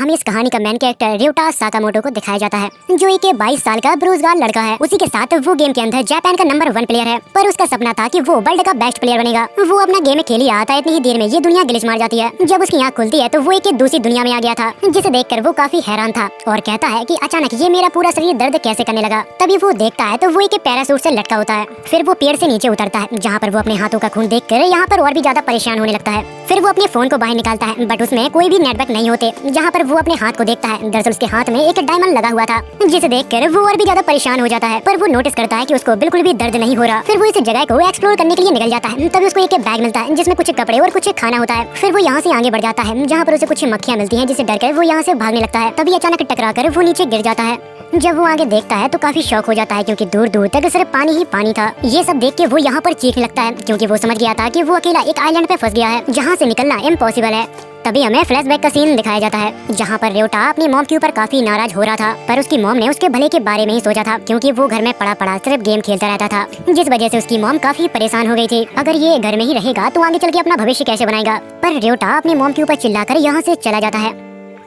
हमें इस कहानी का मेन कैरेक्टर ryota साकामोटो को दिखाया जाता है, जो एक 22 साल का बेरोजगार लड़का है। उसी के साथ वो गेम के अंदर जापान का नंबर 1 प्लेयर है, पर उसका सपना था कि वो वर्ल्ड का बेस्ट प्लेयर बनेगा। वो अपना गेम में खेल ही रहा था, इतनी ही देर में ये दुनिया ग्लिच मार जाती है। जब उसकी आँख खुलती है तो वो एक दूसरी दुनिया में आ गया था, जिसे देखकर वो काफी हैरान था और कहता है कि अचानक ये मेरा पूरा शरीर दर्द कैसे करने लगा। तभी वो देखता है तो वो एक पैराशूट से लटका होता है। फिर वो पेड़ से नीचे उतरता है, जहाँ पर वो अपने हाथों का खून देखकर यहाँ पर और भी ज्यादा परेशान होने लगता है। फिर वो अपने फोन को बाहर निकालता है, बट उसमें कोई भी नेटवर्क नहीं होते। जहाँ पर वो अपने हाथ को देखता है, दरअसल उसके हाथ में एक डायमंड लगा हुआ था, जिसे देखकर वो और भी ज्यादा परेशान हो जाता है। पर वो नोटिस करता है कि उसको बिल्कुल भी दर्द नहीं हो रहा। फिर वो इस जगह को एक्सप्लोर करने के लिए निकल जाता है। तभी उसको एक बैग मिलता है, जिसमें कुछ कपड़े और कुछ खाना होता है। फिर वो यहाँ से आगे बढ़ जाता है, जहाँ पर उसे कुछ मक्खियाँ मिलती हैं, जिसे डरकर वो यहाँ से भागने लगता है। तभी अचानक टकरा कर वो नीचे गिर जाता है। जब वो आगे देखता है तो काफी शॉक हो जाता है, क्योंकि दूर दूर तक सिर्फ पानी ही पानी था। ये सब देख के वो यहाँ पर चीखने लगता है, क्योंकि वो समझ गया था कि वो अकेला एक आइलैंड पे फंस गया है, जहाँ से निकलना इम्पॉसिबल है। तभी हमें फ्लैशबैक का सीन दिखाया जाता है, जहाँ पर ryota अपनी मॉम के ऊपर काफी नाराज हो रहा था। पर उसकी मॉम ने उसके भले के बारे में ही सोचा था, क्योंकि वो घर में पड़ा पड़ा सिर्फ गेम खेलता रहता था, जिस वजह से उसकी मॉम काफी परेशान हो गई थी। अगर ये घर में ही रहेगा तो आगे चल के अपना भविष्य कैसे बनाएगा। पर ryota अपनी मॉम के ऊपर चिल्लाकर यहाँ से चला जाता है।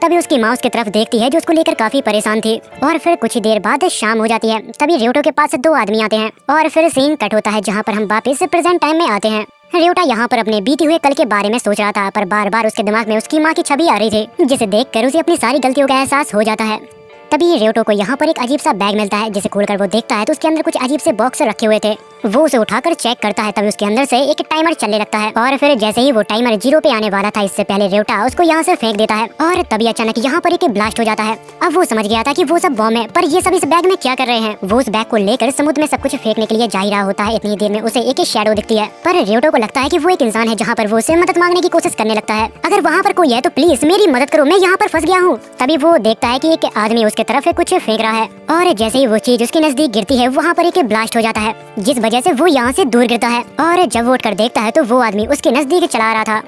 तभी उसकी माँ उसकी तरफ देखती है, जो उसको लेकर काफी परेशान थी। और फिर कुछ ही देर बाद शाम हो जाती है। तभी ryota के पास 2 आदमी आते हैं और फिर सीन कट होता है, जहाँ पर हम वापस प्रेजेंट टाइम में आते हैं। ryota यहाँ पर अपने बीते हुए कल के बारे में सोच रहा था, पर बार बार उसके दिमाग में उसकी माँ की छवि आ रही थी, जिसे देखकर उसे अपनी सारी गलतियों का एहसास हो जाता है। तभी ryota को यहाँ पर एक अजीब सा बैग मिलता है, जिसे खोलकर वो देखता है तो उसके अंदर कुछ अजीब से बॉक्स रखे हुए थे। वो उसे उठाकर चेक करता है, तभी उसके अंदर से एक टाइमर चलने लगता है। और फिर जैसे ही वो टाइमर 0 पे आने वाला था, इससे पहले ryota उसको यहाँ से फेंक देता है। और तभी अचानक यहाँ पर एक ब्लास्ट हो जाता है। अब वो समझ गया था कि वो सब बॉम्ब है, पर ये सब इस बैग में क्या कर रहे हैं। वो उस बैग को लेकर समुद्र में सब कुछ फेंकने के लिए जा ही रहा होता है। इतनी देर में उसे एक शैडो दिखती है, पर ryota को लगता है कि वो एक इंसान है, जहाँ पर वो उससे मदद मांगने की कोशिश करने लगता है। अगर वहाँ पर कोई है तो प्लीज मेरी मदद करो, मैं यहाँ पर फंस गया हूँ। तभी वो देखता है कि एक आदमी उसके तरफ कुछ फेंक रहा है, और जैसे ही वो चीज उसके नजदीक गिरती है, वहाँ पर एक ब्लास्ट हो जाता है, जिस वजह से वो यहाँ से दूर गिरता है। और जब वो उठकर देखता है तो वो आदमी उसके नजदीक चला रहा था।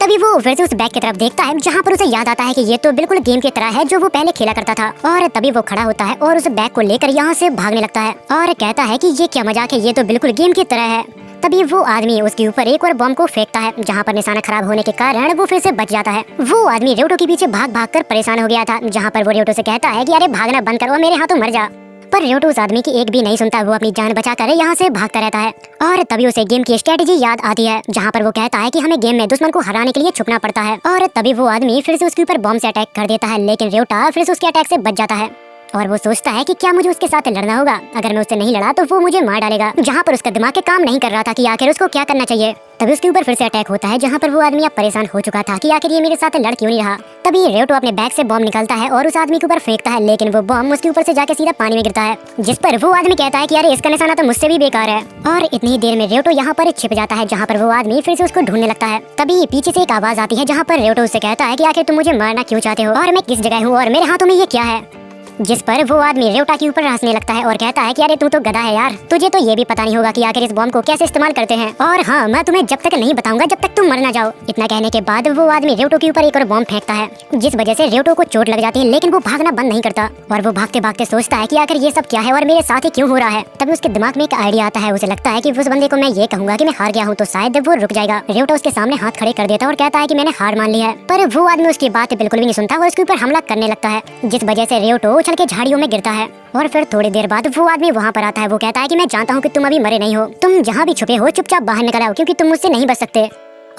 तभी वो फिर से उस बैग की तरफ देखता है, जहाँ पर उसे याद आता है कि ये तो बिल्कुल गेम की तरह है, जो वो पहले खेला करता था। और तभी वो खड़ा होता है और उस बैग को लेकर यहाँ से भागने लगता है और कहता है कि ये क्या मजाक है, ये तो बिल्कुल गेम की तरह है। तभी वो आदमी उसके ऊपर एक और बॉम्ब को फेंकता है, जहाँ पर निशाना खराब होने के कारण वो फिर से बच जाता है। वो आदमी ryota के पीछे भाग भाग कर परेशान हो गया था, जहाँ पर वो ryota से कहता है कि अरे भागना बंद कर और मेरे हाथों मर जा। पर ryota उस आदमी की एक भी नहीं सुनता। वो अपनी जान बचाकर यहाँ से भागता रहता है। और तभी उसे गेम की स्ट्रेटेजी याद आती है, जहाँ पर वो कहता है कि हमें गेम में दुश्मन को हराने के लिए छुपना पड़ता है। और तभी वो आदमी फिर से उसके ऊपर बॉम्ब से अटैक कर देता है, लेकिन ryota फिर से उसके अटैक से बच जाता है। और वो सोचता है कि क्या मुझे उसके साथ लड़ना होगा। अगर मैं उससे नहीं लड़ा तो वो मुझे मार डालेगा। जहाँ पर उसका दिमाग के काम नहीं कर रहा था कि आखिर उसको क्या करना चाहिए। तभी उसके ऊपर फिर से अटैक होता है, जहाँ पर वो आदमी अब परेशान हो चुका था कि आखिर ये मेरे साथ लड़ क्यों नहीं रहा। तभी ryota अपने बैग से बॉम्ब निकालता है और उस आदमी के ऊपर फेंकता है, लेकिन वो बॉम्ब उसके ऊपर से जाकर सीधा पानी में गिरता है, जिस पर वो आदमी कहता है कि अरे इसका निशाना तो मुझसे भी बेकार है। और इतनी ही देर में ryota यहाँ पर छिप जाता है, जहाँ पर वो आदमी फिर से उसको ढूंढने लगता है। तभी पीछे से एक आवाज आती है, जहाँ पर ryota उससे कहता है कि आखिर तुम मुझे मारना क्यों चाहते हो, और मैं किस जगह हूँ, और मेरे हाथों में ये क्या है। जिस पर वो आदमी ryota के ऊपर हंसने लगता है और कहता है कि अरे तू तो गधा है यार, तुझे तो ये भी पता नहीं होगा कि आखिर इस बॉम्ब को कैसे इस्तेमाल करते हैं। और हाँ, मैं तुम्हें जब तक नहीं बताऊंगा जब तक तुम मर ना जाओ। इतना कहने के बाद वो आदमी ryota के ऊपर एक और बॉम्ब फेंकता है, जिस वजह से ryota को चोट लग जाती है, लेकिन वो भागना बंद नहीं करता। और वो भागते भागते सोचता है कि आखिर ये सब क्या है और मेरे साथ ही क्यों हो रहा है। तभी उसके दिमाग में एक आइडिया आता है। उसे लगता है कि उस बंदे को मैं ये कहूंगा कि मैं हार गया हूँ, तो शायद वो रुक जाएगा। ryota उसके सामने हाथ खड़े कर देता है और कहता है कि मैंने हार मान लिया है। पर वो आदमी उसकी बात बिल्कुल भी नहीं सुनता और उसके ऊपर हमला करने लगता है, जिस वजह से ryota उछल के झाड़ियों में गिरता है। और फिर थोड़ी देर बाद वो आदमी वहाँ पर आता है। वो कहता है कि मैं जानता हूँ कि तुम अभी मरे नहीं हो, तुम जहाँ भी छुपे हो चुपचाप बाहर निकल आओ, क्योंकि तुम मुझसे नहीं बच सकते।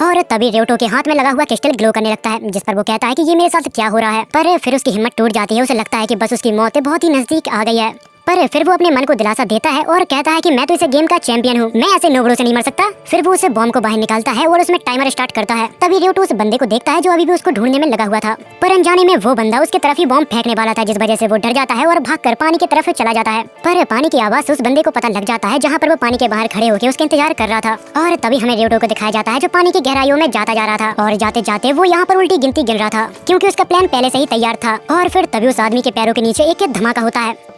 और तभी ryota के हाथ में लगा हुआ क्रिस्टल ग्लो करने लगता है, जिस पर वो कहता है कि ये मेरे साथ क्या हो रहा है। पर फिर उसकी हिम्मत टूट जाती है। उसे लगता है कि बस उसकी मौत बहुत ही नजदीक आ गई है। पर फिर वो अपने मन को दिलासा देता है और कहता है कि मैं तो इस गेम का चैंपियन हूँ, मैं ऐसे नोबड़ों से नहीं मर सकता। फिर वो उसे बॉम्ब को बाहर निकालता है और उसमें टाइमर स्टार्ट करता है। तभी ryota उस बंदे को देखता है, जो अभी भी उसको ढूंढने में लगा हुआ था। पर अनजाने में वो बंदा उसके तरफ ही बॉम्ब फेंकने वाला था, जिस वजह से वो डर जाता है और भागकर पानी की तरफ चला जाता है। पर पानी की आवाज उस बंदे को पता लग जाता है, जहाँ पर वो पानी के बाहर खड़े होकर उसके इंतजार कर रहा था। और तभी हमें ryota को दिखाया जाता है, जो पानी की गहराइयों में जाता जा रहा था। और जाते जाते वो यहाँ पर उल्टी गिनती गिन रहा था, क्योंकि उसका प्लान पहले से ही तैयार था। और फिर तभी उस आदमी के पैरों के नीचे एक धमाका होता है।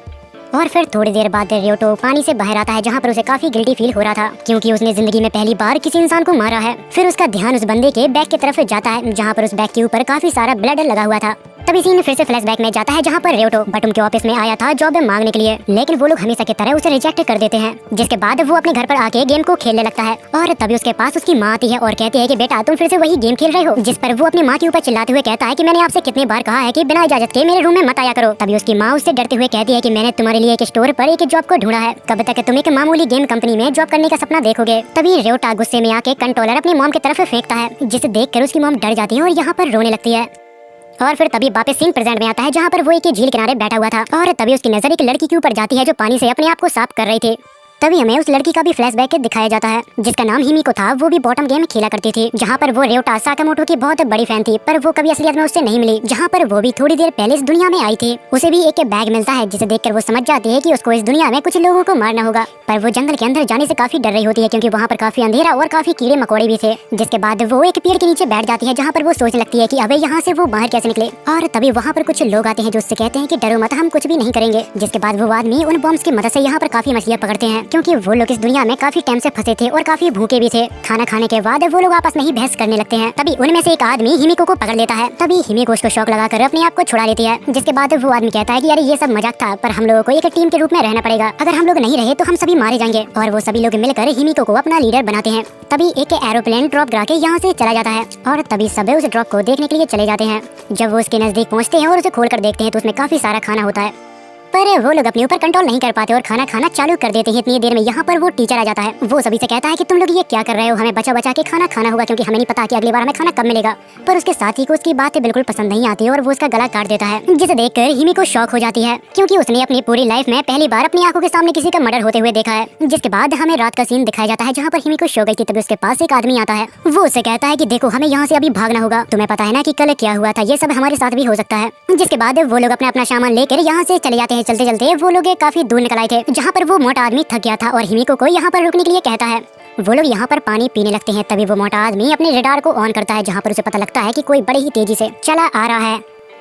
और फिर थोड़ी देर बाद ryota पानी से बाहर आता है, जहाँ पर उसे काफी गिल्टी फील हो रहा था, क्योंकि उसने जिंदगी में पहली बार किसी इंसान को मारा है। फिर उसका ध्यान उस बंदे के बैग की तरफ जाता है, जहाँ पर उस बैग के ऊपर काफी सारा ब्लड लगा हुआ था। तभी सीन फिर से फ्लैशबैक में जाता है जहाँ पर रियोटो बटुम के ऑफिस में आया था जॉब मांगने के लिए, लेकिन वो लोग हमेशा की तरह उसे रिजेक्ट कर देते हैं। जिसके बाद वो अपने घर पर आके गेम को खेलने लगता है और तभी उसके पास उसकी माँ आती है और कहती है कि बेटा तुम फिर से वही गेम खेल रहे हो। जिस पर वो अपनी माँ के ऊपर चिल्लाते हुए कहता है कि मैंने आपसे कितनी बार कहा है कि बिना इजाजत के मेरे रूम में मत आया करो। तभी उसकी माँ उससे डरते हुए कहती है कि मैंने तुम्हारे लिए एक स्टोर पर एक जॉब को ढूंढा है, कब तक तुम एक मामूली गेम कंपनी में जॉब करने का सपना देखोगे। तभी रियोटा गुस्से में आके कंट्रोलर अपनी मॉम की तरफ फेंकता है, जिसे देखकर उसकी मॉम डर जाती है और यहाँ पर रोने लगती है। और फिर तभी वापस सीन प्रेजेंट में आता है जहाँ पर वो एक झील किनारे बैठा हुआ था और तभी उसकी नजर एक लड़की के ऊपर जाती है जो पानी से अपने आप को साफ कर रही थी। तभी हमें उस लड़की का भी फ्लैशबैक दिखाया जाता है जिसका नाम हिमिको था। वो भी बॉटम गेम खेला करती थी, जहाँ पर वो रियोटा साकामोटो की बहुत बड़ी फैन थी, पर वो कभी असलियत में उससे नहीं मिली। जहाँ पर वो भी थोड़ी देर पहले इस दुनिया में आई थी। उसे भी एक बैग मिलता है जिसे देखकर वो समझ जाती है कि उसको इस दुनिया में कुछ लोगों को मारना होगा, पर वो जंगल के अंदर जाने से काफी डर रही होती है क्योंकि वहाँ पर काफी अंधेरा और काफी कीड़े मकोड़े भी थे। जिसके बाद वो एक पेड़ के नीचे बैठ जाती है जहाँ पर वो सोचने लगती है कि अबे यहाँ से वो बाहर कैसे निकले। और तभी वहाँ पर कुछ लोग आते हैं जो उससे कहते हैं कि डरो मत, हम कुछ भी नहीं करेंगे। जिसके बाद वो आदमी उन बॉम्ब्स की मदद से यहाँ पर काफी मछलियाँ पकड़ते हैं क्योंकि वो लोग इस दुनिया में काफी टाइम से फंसे थे और काफी भूखे भी थे। खाना खाने के बाद वो लोग आपस में ही बहस करने लगते हैं। तभी उनमें से एक आदमी हिमिको को पकड़ लेता है। तभी हिमिको उसको शॉक लगाकर अपने आप को छुड़ा लेती है। जिसके बाद वो आदमी कहता है कि यार ये सब मजाक था, पर हम लोगों को एक टीम के रूप में रहना पड़ेगा, अगर हम लोग नहीं रहे तो हम सभी मारे जाएंगे। और वो सभी लोग मिलकर हिमिको को अपना लीडर बनाते हैं। तभी एक एरोप्लेन ड्रॉप गिरा के यहाँ से चला जाता है और तभी सब उस ड्रॉप को देखने के लिए चले जाते हैं। जब वो उसके नजदीक पहुँचते हैं और उसे खोल कर देखते हैं तो उसमें काफी सारा खाना होता है, पर वो लोग अपने ऊपर कंट्रोल नहीं कर पाते और खाना खाना चालू कर देते हैं। इतनी देर में यहाँ पर वो टीचर आ जाता है। वो सभी से कहता है कि तुम लोग ये क्या कर रहे हो, हमें बचा बचा के खाना खाना होगा क्योंकि हमें नहीं पता कि अगली बार हमें खाना कब मिलेगा। पर उसके साथी को उसकी बातें बिल्कुल पसंद नहीं आती और वो उसका गला काट देता है, जिसे देखकर हिमिको शॉक हो जाती है क्योंकि उसने अपनी पूरी लाइफ में पहली बार अपनी आंखों के सामने किसी का मर्डर होते हुए देखा है। जिसके बाद हमें रात का सीन दिखाया जाता है जहाँ पर हिमिको सो गई थी। तभी उसके पास एक आदमी आता है। वो उससे कहता है कि देखो हमें यहाँ से अभी भागना होगा, तुम्हें पता है ना कि कल क्या हुआ था, ये सब हमारे साथ भी हो सकता है। जिसके बाद वो लोग अपना अपना सामान लेकर यहाँ से चले जाते हैं। चलते चलते वो लोग काफी दूर निकल आए थे जहाँ पर वो मोटा आदमी थक गया था और हिमिको को यहाँ पर रुकने के लिए कहता है। वो लोग यहाँ पर पानी पीने लगते हैं। तभी वो मोटा आदमी अपने रडार को ऑन करता है जहाँ पर उसे पता लगता है कि कोई बड़ी ही तेजी से चला आ रहा है।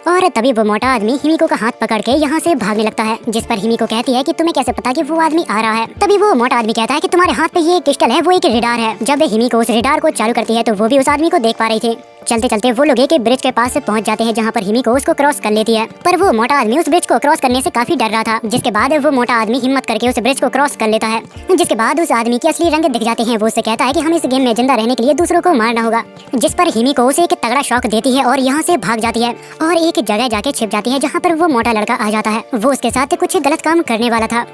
और तभी वो मोटा आदमी हिमिको का हाथ पकड़ के यहाँ से भागने लगता है। जिस पर हिमिको कहती है कि तुम्हें कैसे पता कि वो आदमी आ रहा है। तभी वो मोटा आदमी कहता है कि तुम्हारे हाथ पे ये क्रिस्टल है, वो एक रडार है। जब हिमिको उस रडार को चालू करती है तो वो भी उस आदमी को देख पा रही थी। चलते चलते वो लोग एक ब्रिज के पास से पहुंच जाते हैं जहाँ पर हिमिको उसको क्रॉस कर लेती है, पर वो मोटा आदमी उस ब्रिज को क्रॉस करने से काफी डर रहा था। जिसके बाद वो मोटा आदमी हिम्मत करके उस ब्रिज को क्रॉस कर लेता है। जिसके बाद उस आदमी के असली रंग दिख जाते हैं। वो उससे कहता है कि हमें इस गेम में जिंदा रहने के लिए दूसरों को मारना होगा। जिस पर हिमिको उसे एक तगड़ा शॉक देती है और यहाँ से भाग जाती है और एक जगह जाके छिप जाती है जहाँ पर वो मोटा लड़का आ जाता है। वो उसके साथ कुछ गलत काम करने वाला था।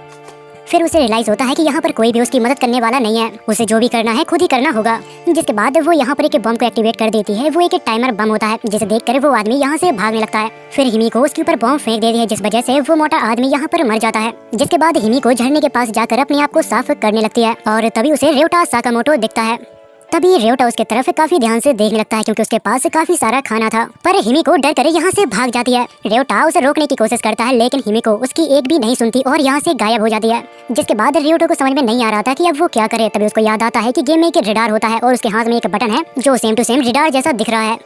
फिर उसे रियलाइज होता है कि यहाँ पर कोई भी उसकी मदद करने वाला नहीं है, उसे जो भी करना है खुद ही करना होगा। जिसके बाद वो यहाँ पर एक बम को एक्टिवेट कर देती है। वो एक टाइमर बम होता है जिसे देखकर वो आदमी यहाँ से भागने लगता है। फिर हिमिको उसके ऊपर बम फेंक देती है जिस वजह से वो मोटा आदमी यहाँ पर मर जाता है। जिसके बाद हिमिको झरने के पास जाकर अपने आप को साफ करने लगती है और तभी उसे रियोटा साकामोटो दिखता है। तभी रियोटा उसके तरफ काफी ध्यान से देखने लगता है क्योंकि उसके पास काफी सारा खाना था, पर हिमिको डर कर यहाँ से भाग जाती है। रियोटा उसे रोकने की कोशिश करता है लेकिन हिमिको उसकी एक भी नहीं सुनती और यहाँ से गायब हो जाती है। जिसके बाद रियोटा को समझ में नहीं आ रहा था कि अब वो क्या करे। तभी उसको याद आता है कि गेम में एक रडार होता है और उसके हाथ में एक बटन है जो सेम टू सेम रडार जैसा दिख रहा है।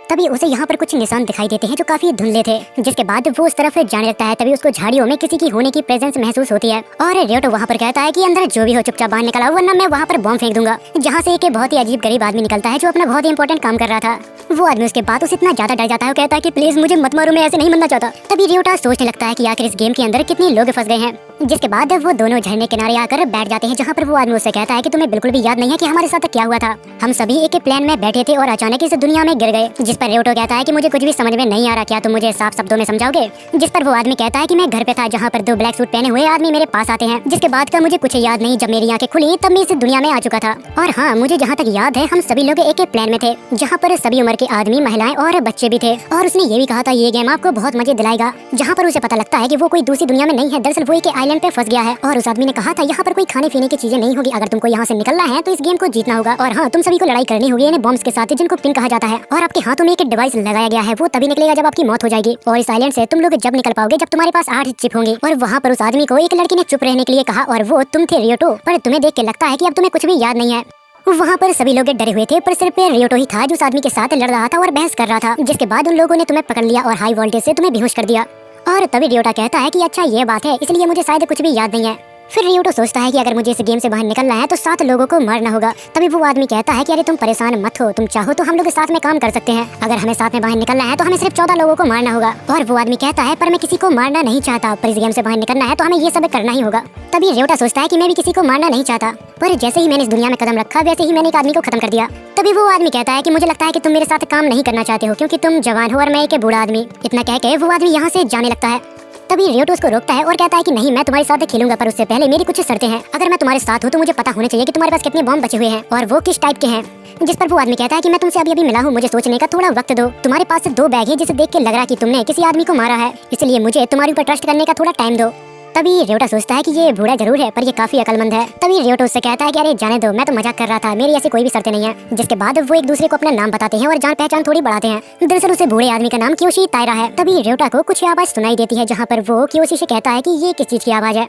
तभी उसे यहाँ पर कुछ निशान दिखाई देते हैं जो काफी धुंधले थे। जिसके बाद वो उस तरफ जाने लगता है। तभी उसको झाड़ियों में किसी की होने की प्रेजेंस महसूस होती है और रियोटा वहाँ पर कहता है कि अंदर जो भी हो चुपचाप बाहर निकला, वरना मैं वहाँ पर बॉम्ब फेंक दूंगा। जहाँ से एक बहुत ही अजीब गरीब आदमी निकलता है जो अपना बहुत ही इंपॉर्टेंट काम कर रहा था। वो आदमी उसके बातों से इतना ज्यादा डर जाता है, कहता है कि प्लीज मुझे मत मारो, मैं ऐसे नहीं मरना चाहता। तभी रियोटा सोचने लगता है कि आखिर इस गेम के अंदर कितने लोग फंस गए हैं। जिसके बाद वो दोनों झरने किनारे आकर बैठ जाते हैं जहाँ पर वो आदमी उससे कहता है कि तुम्हें बिल्कुल भी याद नहीं है कि हमारे साथ क्या हुआ था। हम सभी एक प्लान में बैठे थे और अचानक इस दुनिया में गिर गए। जिस पर रियोटा कहता है कि मुझे कुछ भी समझ में नहीं आ रहा, क्या तुम मुझे साफ शब्दों में समझाओगे। जिस पर वो आदमी कहता है कि मैं घर पे था जहाँ पर दो ब्लैक सूट पहने हुए आदमी मेरे पास आते हैं। जिसके बाद का मुझे कुछ याद नहीं, जब मेरी आंखें खुली तब मैं इस दुनिया में आ चुका था। और हाँ, मुझे जहाँ तक याद है हम सभी लोग एक प्लान में थे जहाँ पर सभी उम्र के आदमी, महिलाएं और बच्चे भी थे। और उसने ये भी कहा था ये गेम आपको बहुत मजे दिलाएगा। जहाँ पर उसे पता लगता है कि वो कोई दूसरी दुनिया में नहीं है, दरअसल वो एक आइलैंड पे फंस गया है। और उस आदमी ने कहा था यहाँ पर कोई खाने पीने की चीजें नहीं होगी, अगर तुमको यहाँ से निकलना है तो इस गेम को जीतना होगा। और हाँ, तुम सभी को लड़ाई करनी होगी यानी बॉम्ब्स के साथ जिनको पिन कहा जाता है। और आपके हाथों में एक डिवाइस लगाया गया है, वो तभी निकलेगा जब आपकी मौत हो जाएगी। और इस आइलैंड से तुम लोग जब निकल पाओगे जब तुम्हारे पास 8 चिप होंगे। और वहाँ पर उस आदमी को एक लड़की ने चुप रहने के लिए कहा और वो तुम थे रियोटो, पर तुम्हें देख के लगता है कि अब तुम्हें कुछ भी याद नहीं है। वहाँ पर सभी लोग डरे हुए थे, पर सिर्फ रियोटो ही था जो उस आदमी के साथ लड़ रहा था और बहस कर रहा था। जिसके बाद उन लोगों ने तुम्हें पकड़ लिया और हाई वोल्टेज से तुम्हें बेहोश कर दिया। और तभी रियोटा कहता है कि अच्छा ये बात है, इसलिए मुझे शायद कुछ भी याद नहीं है। फिर रियोटो सोचता है कि अगर मुझे इस गेम से बाहर निकलना है तो 7 लोगों को मारना होगा। तभी वो आदमी कहता है कि अरे तुम परेशान मत हो, तुम चाहो तो हम लोग साथ में काम कर सकते हैं। अगर हमें साथ में बाहर निकलना है तो हमें सिर्फ 14 लोगों को मारना होगा। और वो आदमी कहता है पर मैं किसी को मारना नहीं चाहता, पर इस गेम से बाहर निकलना है तो हमें ये सब करना ही होगा। तभी रियोटा सोचता है कि मैं भी किसी को मारना नहीं चाहता, पर जैसे ही मैंने इस दुनिया में कदम रखा वैसे ही मैंने एक आदमी को खत्म कर दिया। तभी वो आदमी कहता है कि मुझे लगता है कि तुम मेरे साथ काम नहीं करना चाहते हो क्योंकि तुम जवान हो और मैं एक बूढ़ा आदमी। इतना कह के वो आदमी यहाँ से जाने लगता है। तभी रियोटो उसको रोकता है और कहता है कि नहीं, मैं तुम्हारे साथ खेलूंगा, पर उससे पहले मेरी कुछ शर्तें हैं। अगर मैं तुम्हारे साथ हूँ तो मुझे पता होना चाहिए कि तुम्हारे पास कितने बॉम्ब बचे हुए हैं और वो किस टाइप के हैं। जिस पर वो आदमी कहता है कि मैं तुमसे अभी मिला हूँ, मुझे सोचने का थोड़ा वक्त दो। तुम्हारे पास 2 बैग है जिसे देख के लग रहा है कि तुमने किसी आदमी को मारा है, इसलिए मुझे तुम्हारे ऊपर ट्रस्ट करने का थोड़ा टाइम दो। तभी रियोटा सोचता है कि ये बूढ़ा जरूर है पर ये काफी अकलमंद है। तभी रियोटा उससे कहता है कि अरे जाने दो, मैं तो मजाक कर रहा था, मेरी ऐसी कोई भी शर्तें नहीं है। जिसके बाद वो एक दूसरे को अपना नाम बताते हैं और जान पहचान थोड़ी बढ़ाते हैं। दरअसल उसे बूढ़े आदमी का नाम कियोशी तायरा है। तभी रियोटा को कुछ आवाज सुनाई देती है जहाँ पर वो कियोशी से कहता है कि ये किस चीज की आवाज है।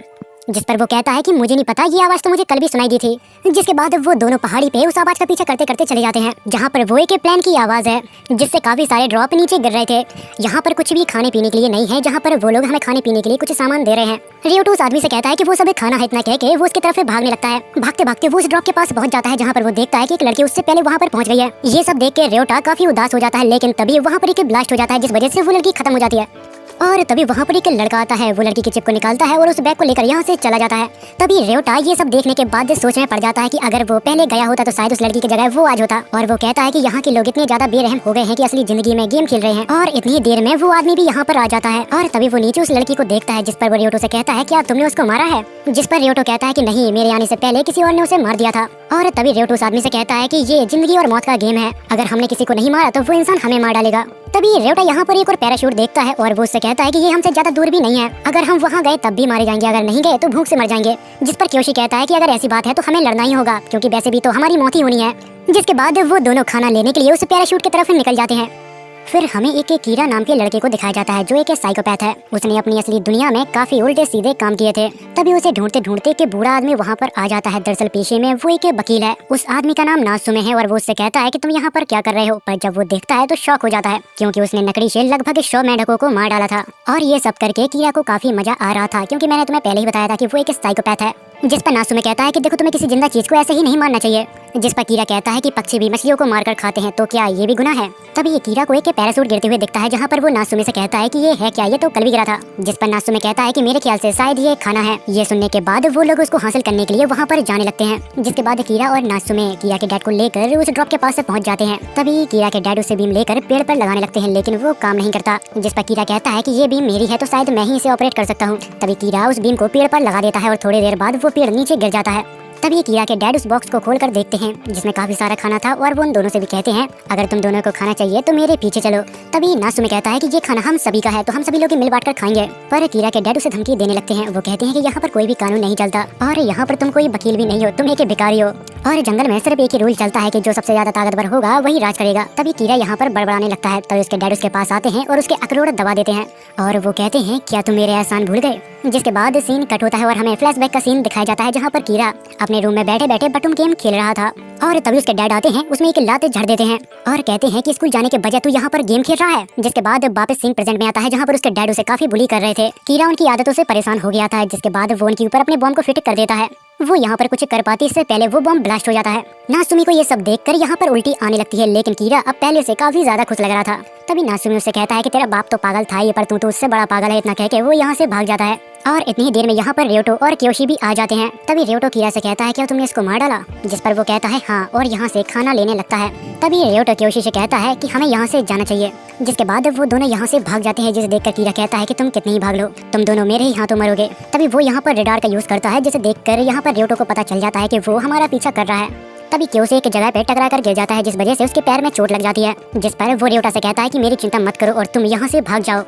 जिस पर वो कहता है कि मुझे नहीं पता, ये आवाज तो मुझे कल भी सुनाई दी थी। जिसके बाद वो दोनों पहाड़ी पे उस आवाज का पीछा करते करते चले जाते हैं जहाँ पर वो एक प्लेन की आवाज है जिससे काफी सारे ड्रॉप नीचे गिर रहे थे। यहाँ पर कुछ भी खाने पीने के लिए नहीं है, जहाँ पर वो लोग हमें खाने पीने के लिए कुछ सामान दे रहे हैं। रियोटो उस आदमी से कहता है कि वो सब खाना है। इतना कह के वो उसकी तरफ भागने लगता है। भागते भागते वो उस ड्रॉप के पास पहुंच जाता है जहाँ पर वो देखता है कि एक लड़की उससे पहले वहाँ पर पहुंच गई है। ये सब देख के रियोटा काफी उदास हो जाता है, लेकिन तभी वहाँ पर एक ब्लास्ट हो जाता है जिस वजह से वो लड़की खत्म हो जाती है। और तभी वहाँ पर एक लड़का आता है, वो लड़की की चिप को निकालता है और उस बैग को लेकर यहाँ से चला जाता है। तभी रियोटा ये सब देखने के बाद सोच में पड़ जाता है कि अगर वो पहले गया होता तो शायद उस लड़की की जगह वो आज होता। और वो कहता है कि यहाँ के लोग इतने ज्यादा बेरहम हो गए हैं कि असली जिंदगी में गेम खेल रहे हैं। और इतनी देर में वो आदमी भी यहाँ पर आ जाता है और तभी वो नीचे उस लड़की को देखता है, जिस पर वो रियोटो से कहता है क्या तुमने उसको मारा है। जिस पर रियोटो कहता है कि नहीं, मेरे आने से पहले किसी और ने उसे मार दिया था। और तभी रियोटो उस आदमी से कहता है कि ये जिंदगी और मौत का गेम है, अगर हमने किसी को नहीं मारा तो वो इंसान हमें मार डालेगा। तभी रियोटा यहाँ पर एक और पैराशूट देखता है और वो उससे कहता है कि ये हमसे ज्यादा दूर भी नहीं है, अगर हम वहाँ गए तब भी मारे जाएंगे, अगर नहीं गए तो भूख से मर जाएंगे। जिस पर कियोशी कहता है कि अगर ऐसी बात है तो हमें लड़ना ही होगा क्योंकि वैसे भी तो हमारी मौत ही होनी है। जिसके बाद वो दोनों खाना लेने के लिए उस पैराशूट की तरफ निकल जाते हैं। फिर हमें एक कीरा नाम के लड़के को दिखाया जाता है जो एक साइकोपैथ है। उसने अपनी असली दुनिया में काफी उल्टे सीधे काम किए थे। तभी उसे ढूंढते ढूंढते के बूढ़ा आदमी वहाँ पर आ जाता है। दरअसल पेशे में वो एक वकील है। उस आदमी का नाम नासुमे है और वो उससे कहता है कि तुम यहाँ पर क्या कर रहे हो। पर जब वो देखता है तो शॉक हो जाता है क्योंकि उसने नकली से लगभग 100 मेंढकों को मार डाला था। और ये सब करके कीरा को काफी मजा आ रहा था क्योंकि मैंने तुम्हें पहले ही बताया था कि वो एक साइकोपैथ है। जिस पर नासुमे कहता है कि देखो, तुम्हें किसी जिंदा चीज को ऐसे ही नहीं मारना चाहिए। जिस पर कीरा कहता है कि पक्षी भी मछलियों को मारकर खाते हैं तो क्या ये भी गुनाह है। तभी ये कीरा को एक पैराशूट गिरते हुए दिखता है जहाँ पर वो नासुमे से कहता है कि ये है क्या, ये तो कल भी गिरा था। जिस पर नासुमे कहता है कि मेरे ख्याल से शायद ये खाना है। ये सुनने के बाद वो लोग उसको हासिल करने के लिए वहाँ पर जाने लगते हैं। जिसके बाद कीरा और नासुमे कीरा के डैड को लेकर उस ड्रॉप के पास से पहुँच जाते हैं। तभी कीरा के डैड उसे बीम लेकर पेड़ पर लगाने लगते हैं, लेकिन वो काम नहीं करता। जिस पर कीरा कहता है कि ये बीम मेरी है तो शायद मैं ही इसे ऑपरेट कर सकता हूँ। तभी कीरा उस बीम को पेड़ पर लगा देता है और थोड़ी देर बाद वो पेड़ नीचे गिर जाता है। तभी कीरा के डैड उस बॉक्स को खोलकर देखते हैं जिसमें काफी सारा खाना था और वो उन दोनों से भी कहते हैं अगर तुम दोनों को खाना चाहिए तो मेरे पीछे चलो। तभी नासुमे कहता है कि ये खाना हम सभी का है तो हम सभी लोग मिल बांट कर खाएंगे। पर कीरा के डैड उसे धमकी देने लगते हैं। वो कहते हैं कि यहाँ पर कोई भी कानून नहीं चलता और यहाँ पर तुम कोई वकील भी नहीं हो, तुम एक भिखारी हो और जंगल में सिर्फ एक ही रूल चलता है कि जो सबसे ज्यादा ताकतवर होगा वही राज करेगा। तभी कीरा यहाँ पर बड़बड़ाने लगता है। तभी उसके डैड उसके पास आते हैं और उसके अखरोट दबा देते हैं और वो कहते हैं क्या तुम मेरे एहसान भूल गए। जिसके बाद सीन कट होता है और हमें फ्लैशबैक का सीन दिखाया जाता है जहाँ पर कीरा अपने रूम में बैठे बैठे बटुम गेम खेल रहा था और तभी उसके डैड आते हैं, उसमें एक लात झड़ देते हैं और कहते हैं कि स्कूल जाने के बजाय तू यहाँ पर गेम खेल रहा है। जिसके बाद वापस सीन प्रेजेंट में आता है जहाँ पर उसके डैड उसे काफी बुली कर रहे थे। कीरा उनकी आदतों से परेशान हो गया था। जिसके बाद वो उनके ऊपर अपने बॉम्ब को फिट कर देता है। वो यहाँ पर कुछ कर पाती इससे पहले वो बॉम्ब ब्लास्ट हो जाता है। नासुमी को ये सब देखकर यहाँ पर उल्टी आने लगती है, लेकिन कीरा अब पहले से काफी ज्यादा खुश लग रहा था। तभी नासुमी उससे कहता है कि तेरा बाप तो पागल था ये, पर तू तो उससे बड़ा पागल है। इतना कह के वो यहाँ से भाग जाता है और इतनी देर में यहाँ पर रियोटो और कियोशी भी आ जाते हैं। तभी रियोटो कीरा से कहता है क्या तुमने इसको मार डाला। जिस पर वो कहता है हाँ, और यहाँ से खाना लेने लगता है। तभी रियोटो कियोशी से कहता है कि हमें यहाँ से जाना चाहिए। जिसके बाद वो दोनों यहाँ से भाग जाते हैं। जिसे देखकर कीरा कहता है कि तुम कितने ही भाग लो, तुम दोनों मेरे ही हाथों मरोगे। तभी वो यहाँ पर रेडार का यूज करता है, जिसे देखकर यहाँ पर रियोटो को पता चल जाता है कि वो हमारा पीछा कर रहा है। तभी कियोशी एक जगह पे टकरा कर गिर जाता है जिस वजह से उसके पैर में चोट लग जाती है। जिस पर वो रियोटा से कहता है कि मेरी चिंता मत करो और तुम यहाँ से भाग जाओ।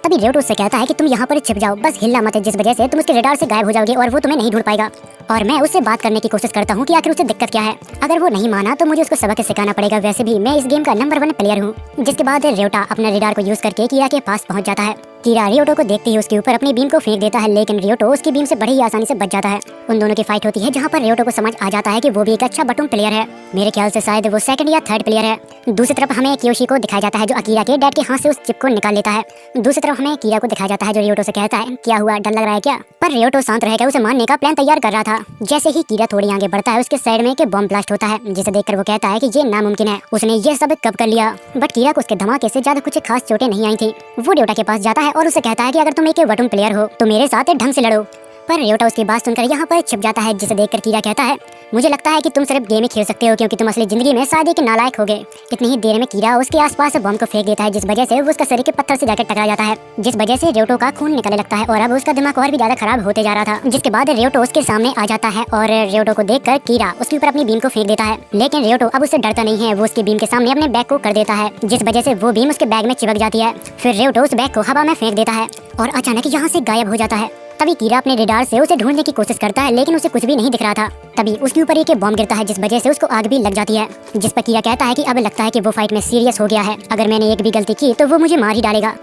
तभी रियोटो उससे कहता है कि तुम यहाँ पर छिप जाओ, बस हिलना मत, जिस वजह से तुम उसके रडार से गायब हो जाओगे और वो तुम्हें नहीं ढूंढ पाएगा। और मैं उससे बात करने की कोशिश करता हूँ कि आखिर उसे दिक्कत क्या है। अगर वो नहीं माना तो मुझे उसको सबक सिखाना पड़ेगा, वैसे भी मैं इस गेम का नंबर 1 प्लेयर हूँ। जिसके बाद रियोटा अपना रडार को यूज करके कीरा के पास पहुँच जाता है। कीरा रियोटो को देखते ही उसके ऊपर अपनी बीम को फेंक देता है, लेकिन रियोटो उसकी बीम से बड़ी ही आसानी से बच जाता है। उन दोनों की फाइट होती है जहाँ पर रियोटो को समझ आ जाता है कि वो भी एक अच्छा बटून प्लेयर है। मेरे ख्याल से शायद वो सेकंड या थर्ड प्लेयर है। दूसरी तरफ हमें कियोशी को दिखाया जाता है जो अकीरा के डैड के हाथ से उस चिप को निकाल लेता है। दूसरी तरफ हमें कीरा को दिखाया जाता है जो रियोटो से कहता है, क्या हुआ, डर लग रहा है क्या? पर रियोटो शांत रहकर उसे मारने का प्लान तैयार कर रहा था। जैसे ही कीरा थोड़ी आगे बढ़ता है उसके साइड में एक बम ब्लास्ट होता है, जिसे देखकर वो कहता है कि ये नामुमकिन है, उसने ये सब कब कर लिया। बट कीरा को उसके धमाके से ज्यादा कुछ खास चोटें नहीं आई थी। वो रियोटा के पास जाता है और उसे कहता है कि अगर तुम एक बटून प्लेयर हो तो मेरे साथ ढंग से लड़ो। पर रियोटा उसकी बात सुनकर यहाँ पर छिप जाता है, जिसे देखकर कीरा कहता है, मुझे लगता है कि तुम सिर्फ गेम ही खेल सकते हो क्योंकि तुम असली जिंदगी में शायद एक नालायक होगे। इतनी ही देर में कीरा उसके आसपास बम को फेंक देता है, जिस वजह से वो उसका शरीर के पत्थर से जाकर टकरा जाता है, जिस वजह से रियोटो का खून निकलने लगता है और अब उसका दिमाग और भी ज्यादा खराब होते जा रहा था। जिसके बाद रियोटो उसके सामने आ जाता है और रियोटो को देखकर कीरा उसके ऊपर अपनी बीम को फेंक देता है, लेकिन रियोटो अब उससे डरता नहीं है। वो उसकी बीम के सामने अपने बैग को कर देता है, जिस वजह से वो बीम उसके बैग में चिपक जाती है। फिर रियोटो उस बैग को हवा में फेंक देता है और अचानक यहाँ से गायब हो जाता है। तभी कीरा अपने रेडार से उसे ढूंढने की कोशिश करता है, लेकिन उसे कुछ भी नहीं दिख रहा था। तभी उसके ऊपर एक बॉम्ब गिरता है, जिस वजह से उसको आग भी लग जाती है, जिस पर कीरा कहता है कि अब लगता है कि वो फाइट में सीरियस हो गया है, अगर मैंने एक भी गलती की तो वो मुझे मार ही डालेगा।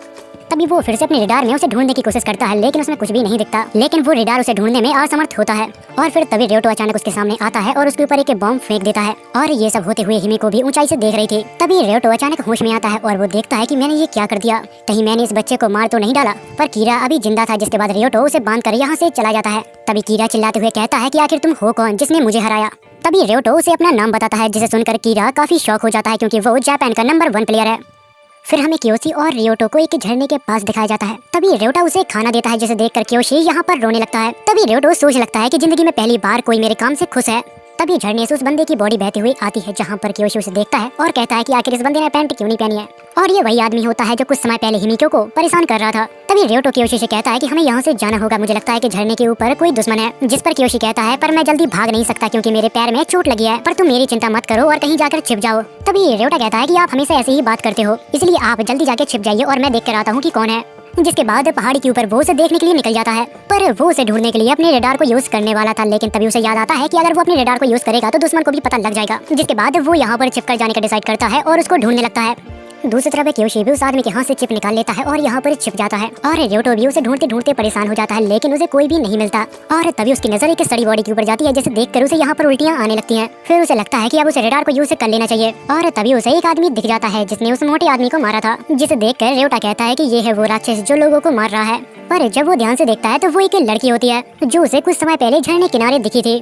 तभी वो फिर से अपने रेडार में उसे ढूंढने की कोशिश करता है, लेकिन उसमें कुछ भी नहीं दिखता, लेकिन वो रेडार उसे ढूंढने में असमर्थ होता है। और फिर तभी रियोटो अचानक उसके सामने आता है और उसके ऊपर एक बॉम्ब फेंक देता है। और ये सब होते हुए हिमिको भी ऊंचाई से देख रही थी। तभी रियोटो अचानक होश में आता है और वो देखता है कि मैंने ये क्या कर दिया, कहीं मैंने इस बच्चे को मार तो नहीं डाला। पर कीरा अभी जिंदा था, जिसके बाद रियोटो उसे बांध कर यहाँ से चला जाता है। तभी कीरा चिल्लाते हुए कहता है कि आखिर तुम हो कौन जिसने मुझे हराया। तभी रियोटो उसे अपना नाम बताता है, जिसे सुनकर कीरा काफी शॉक हो जाता है क्योंकि वो जापान का नंबर 1 प्लेयर है। फिर हमें कियोशी और रियोटो को एक झरने के पास दिखाया जाता है। तभी रियोटा उसे खाना देता है, जिसे देखकर कियोशी यहाँ पर रोने लगता है। तभी रियोटो सोच लगता है कि जिंदगी में पहली बार कोई मेरे काम से खुश है। तभी झरने से उस बंदे की बॉडी बहती हुई आती है, जहाँ पर कियोशी उसे देखता है और कहता है कि आखिर इस बंदे ने पैंट क्यों नहीं पहनी है। और ये वही आदमी होता है जो कुछ समय पहले हिमिको को परेशान कर रहा था। तभी रियोटो कियोशी से कहता है कि हमें यहाँ से जाना होगा, मुझे लगता है कि झरने के ऊपर कोई दुश्मन है। जिस पर कियोशी कहता है, पर मैं जल्दी भाग नहीं सकता क्योंकि मेरे पैर में चोट लगी है, पर तुम मेरी चिंता मत करो और कहीं जाकर छिप जाओ। तभी रियोटा कहता है कि आप हमेशा ऐसे ही बात करते हो, इसलिए आप जल्दी जाके छिप जाइए और मैं देख कर आता हूँ कि कौन है। जिसके बाद पहाड़ी के ऊपर वो उसे देखने के लिए निकल जाता है, पर वो उसे ढूंढने के लिए अपने रेडार को यूज करने वाला था, लेकिन तभी उसे याद आता है कि अगर वो अपने रेडार को यूज करेगा तो दुश्मन को भी पता लग जाएगा। जिसके बाद वो यहाँ पर छिपकर जाने का डिसाइड करता है और उसको ढूंढने लगता है। दूसरी तरफ कियोशी भी उस आदमी के हाथ से चिप निकाल लेता है और यहाँ पर छिप जाता है। और रियोटो भी उसे ढूंढते ढूंढते परेशान हो जाता है, लेकिन उसे कोई भी नहीं मिलता। और तभी उसकी नजर एक सड़ी बॉडी के ऊपर जाती है, जिसे देखकर उसे यहाँ पर उल्टियाँ आने लगती हैं। फिर उसे लगता है कि अब उसे रेडार को यूज कर लेना चाहिए। और तभी उसे एक आदमी दिख जाता है जिसने उस मोटे आदमी को मारा था, जिसे देखकर रियोटा कहता है कि ये है वो राक्षस जो लोगों को मार रहा है। पर जब वो ध्यान से देखता है तो वो एक लड़की होती है जो उसे कुछ समय पहले झरने किनारे दिखी थी।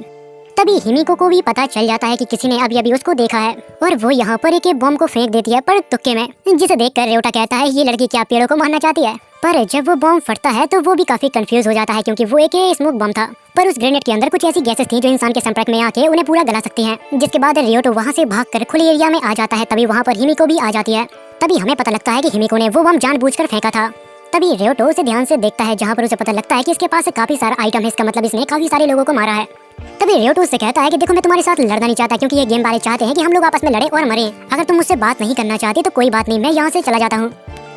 तभी हिमिको को भी पता चल जाता है कि किसी ने अभी अभी उसको देखा है और वो यहाँ पर एक बम को फेंक देती है, पर तुक्के में, जिसे देखकर रियोटा कहता है ये लड़की क्या पेड़ों को मारना चाहती है। पर जब वो बम फटता है तो वो भी काफी कंफ्यूज हो जाता है क्योंकि वो एक स्मोक बम था, पर उस ग्रेनेड के अंदर कुछ ऐसी गैसेस थी जो इंसान के संपर्क में आके उन्हें पूरा गला सकती हैं। जिसके बाद रियोटो वहाँ से भागकर खुले एरिया में आ जाता है। तभी वहाँ पर हिमिको भी आ जाती है। तभी हमें पता लगता है कि हिमिको ने वो बम जानबूझकर फेंका था। तभी रियोटो उसे ध्यान से देखता है, जहाँ पर उसे पता लगता है कि इसके पास काफी सारा आइटम है, इसका मतलब इसने काफी सारे लोगों को मारा है। तभी रियोटो उससे कहता है कि देखो मैं तुम्हारे साथ लड़ना नहीं चाहता क्योंकि ये गेम वाले चाहते हैं कि हम लोग आपस में लड़े और मरे। अगर तुम मुझसे बात नहीं करना चाहती तो कोई बात नहीं, मैं यहाँ से चला जाता हूँ।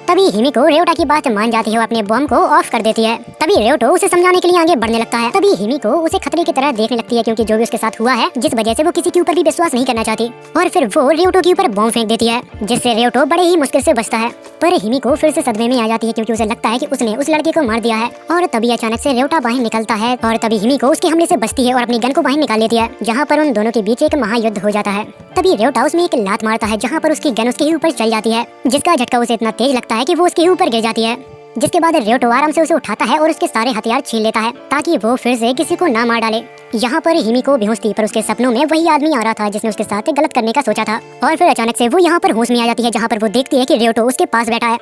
तभी हिमिको रियोटा की बात मान जाती है, अपने बम को ऑफ कर देती है। तभी रियोटो उसे समझाने के लिए आगे बढ़ने लगता है। तभी हिमिको उसे खतरे की तरह देखने लगती है क्योंकि जो भी उसके साथ हुआ है, जिस वजह से वो किसी के ऊपर भी विश्वास नहीं करना चाहती। और फिर वो रियोटो के ऊपर बम फेंक देती है, जिससे रियोटो बड़े ही मुश्किल से बचता है। पर हिमिको फिर से सदमे में आ जाती है क्योंकि उसे लगता है कि उसने उस लड़के को मार दिया है। और तभी अचानक से रियोटा बाहर निकलता है और तभी हिमिको उसके हमले से बचती है और अपनी गन को बाहर निकाल लेती है, जहाँ पर उन दोनों के बीच एक महायुद्ध हो जाता है। तभी रियोटा उसमें एक लात मारता है, जहाँ पर उसकी गन उसके ही ऊपर चल जाती है, जिसका झटका उसे इतना तेज लगता है कि वो उसके ही ऊपर गिर जाती है। जिसके बाद रियोटो आराम से उसे उठाता है और उसके सारे हथियार छीन लेता है ताकि वो फिर से किसी को ना मार डाले। यहाँ पर हिमिको बेहोश थी, पर उसके सपनों में वही आदमी आ रहा था जिसने उसके साथ गलत करने का सोचा था। और फिर अचानक से वो यहाँ पर होश में आ जाती है, जहाँ पर वो देखती है कि रियोटो उसके पास बैठा है।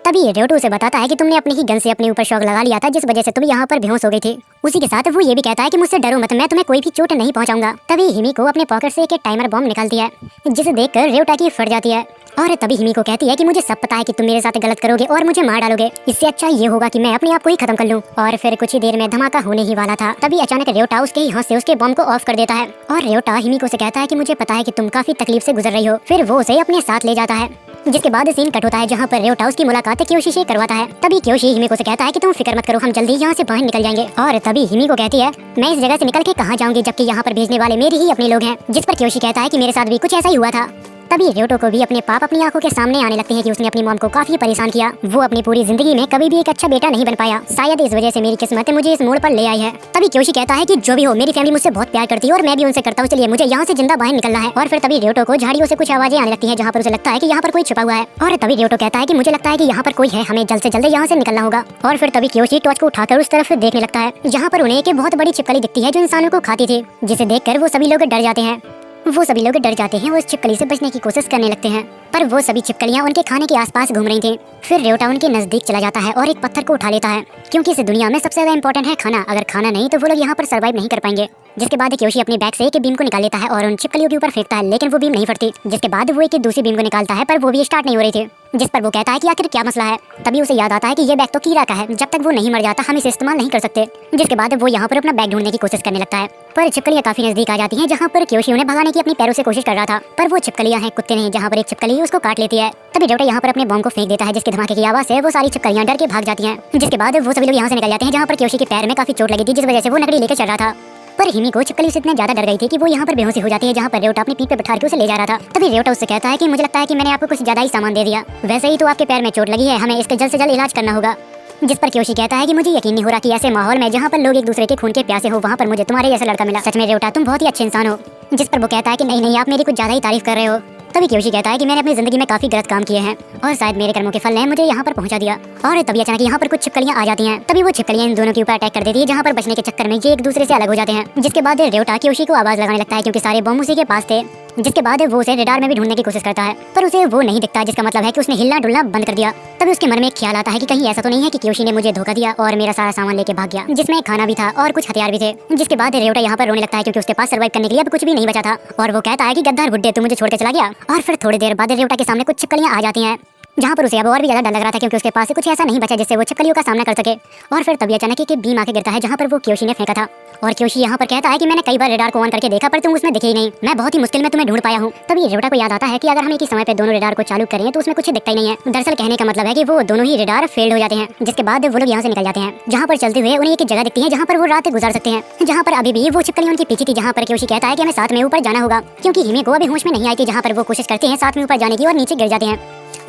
तभी रियोटो उसे बताता है कि तुमने अपनी ही गन से अपने ऊपर शॉक लगा लिया था, जिस वजह से तुम यहाँ पर बेहोश हो गई थी। उसी के साथ वो ये भी कहता है कि मुझसे डरो मत, मैं तुम्हें कोई भी चोट नहीं पहुंचाऊंगा। तभी हिमिको अपने पॉकेट से एक टाइमर बॉम्ब निकालती है, जिसे देखकर रियोटा की फट जाती है। और तभी हिमिको कहती है कि मुझे सब पता है कि तुम मेरे साथ गलत करोगे और मुझे मार डालोगे, इससे अच्छा ये होगा कि मैं अपने आप को ही खत्म कर लूं। और फिर कुछ ही देर में धमाका होने ही वाला था। तभी अचानक रियोटा उसके ही हाथ से उसके बम को ऑफ कर देता है और रियोटा हिमिको से कहता है कि मुझे पता है कि तुम काफी तकलीफ से गुजर रही हो। फिर वो उसे अपने साथ ले जाता है। जिसके बाद सीन कट होता है, जहाँ पर रियोटा उसकी मुलाकात कियोशी से करवाता है। तभी कियोशी हिमिको से कहता है कि तुम फिक्र मत करो, हम जल्दी यहाँ से बाहर निकल जाएंगे। और तभी हिमिको कहती है मैं इस जगह से निकल के कहाँ जाऊंगी, जबकि यहाँ पर भेजने वाले मेरे ही अपने लोग हैं। जिस पर कियोशी कहता है कि मेरे साथ भी कुछ ऐसा ही हुआ था। तभी रेवटो को भी अपने पाप अपनी आंखों के सामने आने लगते हैं कि उसने अपनी मॉम को काफी परेशान किया। वो अपनी पूरी जिंदगी में कभी भी एक अच्छा बेटा नहीं बन पाया। शायद इस वजह से मेरी किस्मत मुझे इस मोड़ पर ले आई है। तभी क्योशी कहता है कि जो भी हो, मेरी फैमिली मुझसे बहुत प्यार करती है और मैं भी उनसे करता हूँ, चलिए मुझे यहाँ से जिंदा बाहर निकलना है। और फिर तभी रेवटो को झाड़ियों से कुछ आवाजें आने लगती है, जहाँ पर उसे लगता है कि यहाँ पर कोई छुपा हुआ है। और तभी रेवटो कहता है कि मुझे लगता है कि यहाँ पर कोई है, हमें जल्द से जल्द यहाँ से निकलना होगा। और फिर तभी क्योशी टॉर्च को उठाकर उस तरफ देखने लगता है, जहाँ पर उन्हें एक बहुत बड़ी छिपकली दिखती है जो इंसानों को खाती थी, जिसे देखकर वो सभी लोग डर जाते हैं। वो सभी लोग डर जाते हैं, वो उस छिपकली से बचने की कोशिश करने लगते हैं, पर वो सभी छिपकलियां उनके खाने के आसपास घूम रही थी। फिर रेवटा उनके नजदीक चला जाता है और एक पत्थर को उठा लेता है, क्योंकि इस दुनिया में सबसे ज्यादा इंपॉर्टेंट है खाना। अगर खाना नहीं तो वो लोग यहाँ पर सर्वाइव नहीं कर पाएंगे। जिसके बाद क्योशी अपने बैग से एक बीम को निकाल लेता है और उन छिपकलियों के ऊपर फेंकता है, लेकिन वो बीम नहीं फटती। जिसके बाद वो एक दूसरी बीम को निकालता है, पर वो भी स्टार्ट नहीं हो रही थी। जिस पर वो कहता है कि आखिर क्या मसला है। तभी उसे याद आता है कि ये बैग तो कीड़ा का है, जब तक वो नहीं मर जाता हम इसे इस्तेमाल नहीं कर सकते। जिसके बाद वो यहाँ पर अपना बैग ढूंढने की कोशिश करने लगता है, पर छिपकलियां काफी नजदीक आ जाती हैं, जहाँ पर क्योशी उन्हें भगाने की अपनी पैरों से कोशिश कर रहा था, पर वो छिपकलियां हैं, कुत्ते नहीं, जहाँ पर एक छिपकली उसको काट लेती है। तभी रेवटा यहाँ पर अपने बॉम्ब को फेंक देता है, जिसके धमाके की आवाज से वो सारी छिपकलियां डर के भाग जाती हैं। जिसके बाद वो सभी लोग यहाँ से निकल जाते हैं, जहाँ पर क्योशी के पैर में काफी चोट लगी थी, जिस वजह से वो लकड़ी लेकर चल रहा था। पर हिमी को छिपकली से इतने ज्यादा डर गई थी कि वो यहाँ पर बेहोशी हो जाती है, जहाँ पर रेवटा अपनी पीठ पे बिठा के उसे ले जा रहा था। तभी रेवटा उससे कहता है कि मुझे लगता है कि मैंने आपको कुछ ज्यादा ही सामान दे दिया, वैसे ही तो आपके पैर में चोट लगी है, हमें इसका जल्द से जल्द इलाज करना होगा। जिस पर क्योशी कहता है कि मुझे यकीन नहीं हो रहा कि ऐसे माहौल में जहाँ पर लोग एक दूसरे के खून के प्यासे हो, वहाँ पर मुझे तुम्हारे जैसा लड़का मिला। सच में रेवटा तुम बहुत ही अच्छे इंसान हो। जिस पर वो कहता है कि नहीं नहीं, आप मेरी कुछ ज्यादा ही तारीफ कर रहे हो। तभी क्योशी कहता है कि मैंने अपनी जिंदगी में काफी गलत काम किए हैं और शायद मेरे कर्मों के फल ने मुझे यहाँ पर पहुंचा दिया। और तभी अचानक यहाँ पर कुछ छिपकलियां आ जाती हैं। तभी वो छिपकलियां इन दोनों के ऊपर अटैक कर देती है, जहाँ पर बचने के चक्कर में ये एक दूसरे से अलग हो जाते हैं। जिसके बाद रेवटा क्योशी को आवाज लगाने लगता है, क्योंकि सारे बम उसी के पास थे। जिसके बाद वो उसे रडार में भी ढूंढने की कोशिश करता है, पर उसे वो नहीं दिखता, जिसका मतलब है कि उसने हिलना डुलना बंद कर दिया। तभी उसके मन में एक ख्याल आता है कि कहीं ऐसा तो नहीं है कि क्योशी ने मुझे धोखा दिया और मेरा सारा सामान लेके भाग गया, जिसमें खाना भी था और कुछ हथियार भी थे। जिसके बाद रेवटा यहाँ पर रोने लगता है, क्योंकि उसके पास सर्वाइव करने के लिए अब कुछ भी नहीं बचा था। और वो कहता है कि गद्दार बुड्ढे, तू मुझे छोड़ के चला गया। और फिर थोड़ी देर बाद रेवटा के सामने कुछ छिपकलियां आ जाती हैं, जहाँ पर उसे अब और भी ज्यादा डर लग रहा था, क्योंकि उसके पास कुछ ऐसा नहीं बचा जिससे वो छिपकलियों का सामना कर सके। और फिर तभी अचानक एक बीम आके गिरता है, जहाँ पर वो क्योशी ने फेंका था। और क्योशी यहाँ पर कहता है कि मैंने कई बार रेडार को ऑन करके देखा, पर तुम उसमें दिखे ही नहीं, मैं बहुत ही मुश्किल में तुम्हें ढूंढ पाया हूँ। तभी रेवटा को याद आता है कि अगर हम एक ही समय पे दोनों रेडार को चालू करें तो उसमें कुछ दिखता ही नहीं है। दरअसल कहने का मतलब है कि वो दोनों ही रेडार फेल्ड हो जाते हैं। जिसके बाद वो लोग यहाँ से निकल जाते हैं, जहाँ पर चलते हुए उन्हें एक जगह दिखती है, जहाँ पर वो रात गुजार सकते हैं, जहाँ पर अभी भी वो छिपकलियां उनके पीछे थी। जहाँ पर क्योशी कहता है कि हमें साथ में ऊपर जाना होगा, क्योंकि हिमी को अभी होश में नहीं आई थी, जहाँ पर वो कोशिश करते हैं साथ में ऊपर जाने की और नीचे गिर जाते हैं।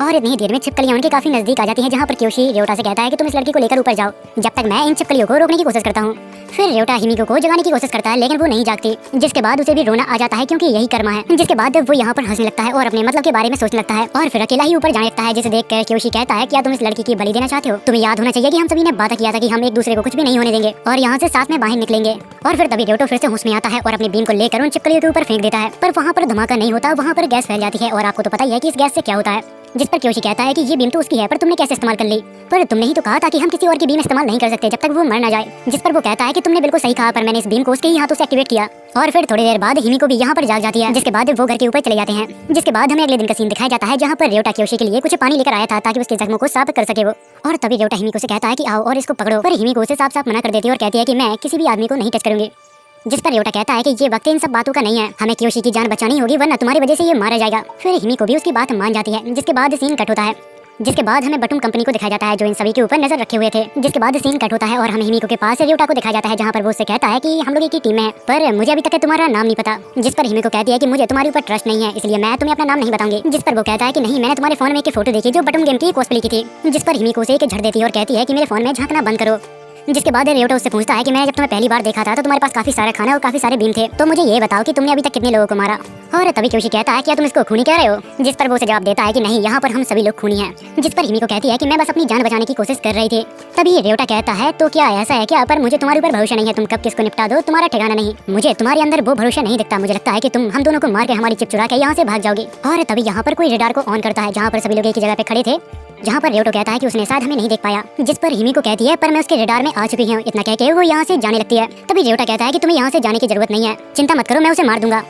और इतनी देर में छिपकलियां उनके काफी नजदीक आ जाती हैं, जहाँ पर क्योशी रेवटा से कहता है कि तुम इस लड़की को लेकर ऊपर जाओ, जब तक मैं इन छिपकलियों को रोकने की कोशिश करता हूँ। फिर रेवटा हिमिको को जगाने की कोशिश करता है, लेकिन वो नहीं जागती। जिसके बाद उसे भी रोना आ जाता है, क्योंकि यही कर्मा है। जिसके बाद वो यहाँ पर हंसने लगता है और अपने मतलब के बारे में सोचने लगता है, और फिर अकेला ही ऊपर जाने लगता है। जिसे देखकर क्योशी कहता है, क्या तुम इस लड़की की बलि देना चाहते हो? तुम्हें याद होना चाहिए कि हम सभी ने वादा किया था कि हम एक दूसरे को कुछ भी नहीं होने देंगे और यहाँ से साथ में बाहर निकलेंगे। और फिर तभी रेवटो फिर से होश में आता है और अपनी बीम को लेकर उन छिपकलियों के ऊपर फेंक देता है, पर वहाँ पर धमाका नहीं होता, वहाँ पर गैस फैल जाती है। और आपको तो पता ही है कि इस गैस से क्या होता है। जिस पर क्योशी कहता है कि ये बीम तो उसकी है, पर तुमने कैसे इस्तेमाल कर ली? पर तुमने ही तो कहा था कि हम किसी और की बीम इस्तेमाल नहीं कर सकते जब तक वो मर ना जाए। जिस पर वो कहता है कि तुमने बिल्कुल सही कहा, पर मैंने इस बीम को उसके ही हाथों से एक्टिवेट किया। और फिर थोड़ी देर बाद हिमी को भी यहाँ पर जाग जाती है। जिसके बाद वो घर के ऊपर चले जाते हैं। जिसके बाद हमें अगले दिन का सीन दिखाया जाता है, जहाँ पर रेवटा क्योशी के लिए कुछ पानी लेकर आया था, ताकि उसके जख्मों को साफ कर सके वो। और तभी रेवटा हिमी को से कहता है कि आओ और इसको पकड़ो, पर हिमी को उसे साफ साफ मना कर देती है और कहती है कि मैं किसी भी आदमी को नहीं टच करूंगी। जिस पर रेवटा कहता है कि ये वक्त इन सब बातों का नहीं है, हमें क्योशी की जान बचानी होगी, वरना तुम्हारी वजह से ये मारा जाएगा। फिर हिमी को भी उसकी बात मान जाती है। जिसके बाद सीन कट होता है। जिसके बाद हमें बटूम कंपनी को दिखाया जाता है, जो इन सभी के ऊपर नजर रखे हुए थे। जिसके बाद सीन कट होता है और हमें हिमिको के पास रेवटा को दिखाया जाता है, जहाँ पर वो उससे कहता है कि हम लोग एक ही टीम में हैं, पर मुझे अभी तक तुम्हारा नाम नहीं पता। जिस पर हिमिको कहती है कि मुझे तुम्हारे ऊपर ट्रस्ट नहीं है, इसलिए मैं तुम्हें अपना नाम नहीं बताऊंगी। जिस पर वो कहता है कि नहीं, मैंने तुम्हारे फोन में एक फोटो देखी जो बटूम गेम की कॉस्प्ले की थी। जिस पर हिमिको से एक झड़ देती है और कहती है कि मेरे फोन में झांकना बंद करो। जिसके बाद रेवटा उससे पूछता है कि मैंने जब तुम्हें पहली बार देखा था तो तुम्हारे पास काफी सारा खाना और काफी सारे बीम थे, तो मुझे ये बताओ कि तुमने अभी तक कितने लोगों को मारा? और तभी क्योशी कहता है, क्या तुम इसको खूनी कह रहे हो? जिस पर वो उसे जवाब देता है कि नहीं, यहाँ पर हम सभी लोग खूनी हैं। जिस पर हिमी को कहती है कि मैं बस अपनी जान बचाने की कोशिश कर रही थी। तभी रेवटा कहता है, तो क्या ऐसा है क्या? पर मुझे तुम्हारे ऊपर भरोसा नहीं है, तुम कब किसको निपटा दो तुम्हारा ठिकाना नहीं। मुझे तुम्हारे अंदर वो भरोसा नहीं दिखता, मुझे लगता है कि तुम हम दोनों को मार के हमारी चिप चुरा के यहाँ से भाग जाओगी। और तभी यहाँ पर कोई रेडार को ऑन करता है, जहाँ पर सभी लोग एक ही जगह पे खड़े थे, जहाँ पर रेवटो कहता है कि उसने शायद हमें नहीं देख पाया। जिस पर हिमी को कहती है, पर मैं उसके रेडार में आ चुकी हूँ। इतना कह के वो यहाँ से जाने लगती है। तभी रेवटा कहता है कि तुम्हें यहाँ से जाने की जरूरत नहीं है, चिंता मत करो, मैं उसे मार दूंगा।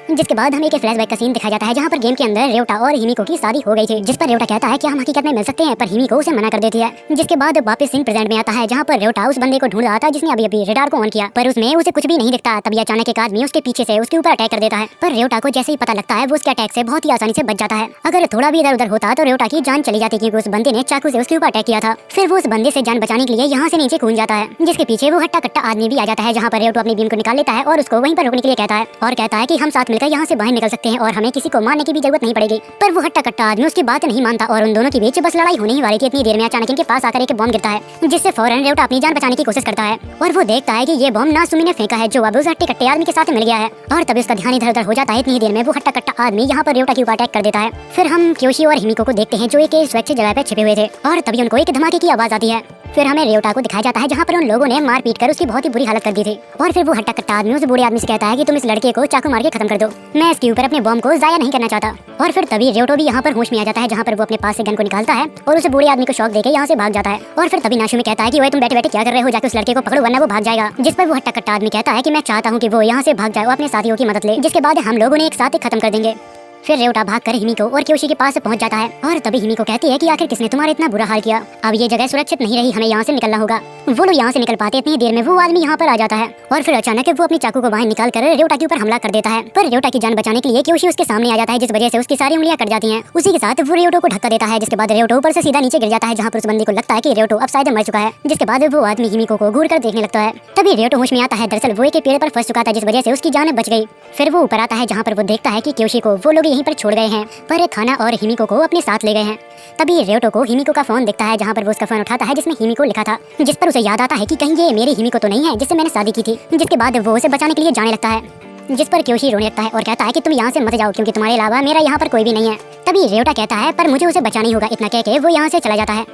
जिसके बाद हमें एक फ्लैशबैक का सीन दिखाया जाता है, जहाँ पर गेम के अंदर रेवटा और हिमिको की शादी हो गई थी। जिस पर रेवटा कहता है कि हम हकीकत में मिल सकते हैं, पर हिमिको उसे मना कर देती है। जिसके बाद वापस सीन प्रेजेंट में आता है, जहाँ पर रेवटा उस बंदे को ढूंढ रहा था जिसने अभी अभी रेडार को ऑन किया, पर उसमें उसे कुछ भी नहीं दिखता। तभी अचानक एक आदमी उसके पीछे से उसके ऊपर अटैक कर देता है, पर रेवटा को जैसे ही पता लगता है वो उसके अटैक से बहुत ही आसानी से बच जाता है। अगर थोड़ा भी इधर उधर होता तो रेवटा की जान चली जाती, क्योंकि उस बंदे ने चाकू से उसके ऊपर अटैक किया था। फिर वो उस बंदे से जान बचाने के लिए यहाँ से नीचे कूद जाता है, जिसके पीछे वो हट्टा कट्टा आदमी भी आ जाता है, जहाँ पर रेवटो अपनी बीम को निकाल लेता है और उसको वहीं पर रोकने के लिए कहता है और कहता है कि हम साथ मिलकर यहाँ से बाहर निकल सकते हैं और हमें किसी को मारने की भी जरूरत नहीं पड़ेगी। पर वो हट्टा कट्टा आदमी उसकी बात नहीं मानता और उन दोनों के बीच बस लड़ाई होने ही वाली थी। इतनी देर में अचानक इनके पास आकर एक बॉम्ब गिरता है, जिससे फौरन रेवटा अपनी जान बचाने की कोशिश करता है और वो देखता है कि ये बॉम्ब नासुमी ने फेंका है, जो अब उस हट्टे कट्टे आदमी के साथ मिल गया है। और तभी उसका ध्यान इधर उधर हो जाता है। इतनी देर में वो हट्टा कट्टा आदमी यहाँ पर रेवटा के ऊपर अटैक कर देता है। फिर हम क्योशी और हिमिको को देखते हैं जो एक सुरक्षित जगह पे छिपे हुए थे और तभी उनको एक धमाके की आवाज आती है। फिर हमें रेवटा को दिखाया जाता है जहाँ पर उन लोगों ने मार पीट कर उसकी बहुत ही बुरी हालत कर दी थी। और फिर वो हट्टा कट्टा आदमी उस बूढ़े आदमी से कहता है कि तुम इस लड़के को चाकू मार के खत्म कर दो, मैं इसके ऊपर अपने बॉम्ब को जाया नहीं करना चाहता। और फिर तभी रेवटो भी यहाँ पर होश में आ जाता है, जहाँ पर वो अपने पास से गन को निकालता है और उस बूढ़े आदमी को शॉक देकर यहाँ से भाग जाता है। और फिर तभी नाशुमी कहता है कि तुम बैठे बैठे क्या कर रहे हो, जाकर उस लड़के को पकड़ो वरना वो भाग जाएगा। जिस पर वो हट्टा कट्टा आदमी कहता है कि मैं चाहता हूँ कि वो यहाँ से भाग जाए और अपने साथियों की मदद ले, जिसके बाद हम लोगों ने एक साथ खत्म कर देंगे। फिर रेवटा भागकर हिमिको और क्योशी के पास पहुंच जाता है और तभी हिमिको कहती है कि आखिर किसने तुम्हारा इतना बुरा हाल किया, अब ये जगह सुरक्षित नहीं रही, हमें यहाँ से निकलना होगा। वो लोग यहाँ से निकल पाते इतनी देर में वो आदमी यहाँ पर आ जाता है और फिर अचानक वो अपनी चाकू को बाहर निकाल कर रेवटा के ऊपर हमला कर देता है। पर रेवटा की जान बचाने के लिए क्योशी उसके सामने आ जाता है, जिस वजह से उसकी सारी उंगलियां कट जाती हैं। उसी के साथ वो रेवटो को धक्का देता है, जिसके बाद रेवटो ऊपर से सीधा नीचे गिर जाता है, जहाँ पर उस बंदी को लगता है कि रेवटो अब शायद मर चुका है। जिसके बाद वो आदमी हिमिको को घूर कर देखने लगता है। तभी रेवटो होश में आता है, दरअसल वो एक पेड़ पर फंस चुका था, जिस वजह से उसकी जान बच गई। फिर वो ऊपर आता है जहाँ पर वो देखता है कि क्योशी को वो लोग यहीं पर छोड़ गए हैं, पर खाना और हिमिको को अपने साथ ले गए हैं। तभी रेवटो को हिमिको का फोन दिखता है, जहाँ पर वो उसका फोन उठाता है जिसमें हिमिको लिखा था, जिस पर उसे याद आता है कि कहीं ये मेरी हिमिको तो नहीं है जिससे मैंने शादी की थी। जिसके बाद वो उसे बचाने के लिए जाने लगता है, जिस पर क्योशी रोने लगता है और कहता है कि तुम यहाँ से मत जाओ क्योंकि तुम्हारे अलावा मेरा यहाँ पर कोई भी नहीं है। तभी रेवटा कहता है पर मुझे उसे बचाना ही होगा, इतना कह के वो यहाँ से चला जाता है।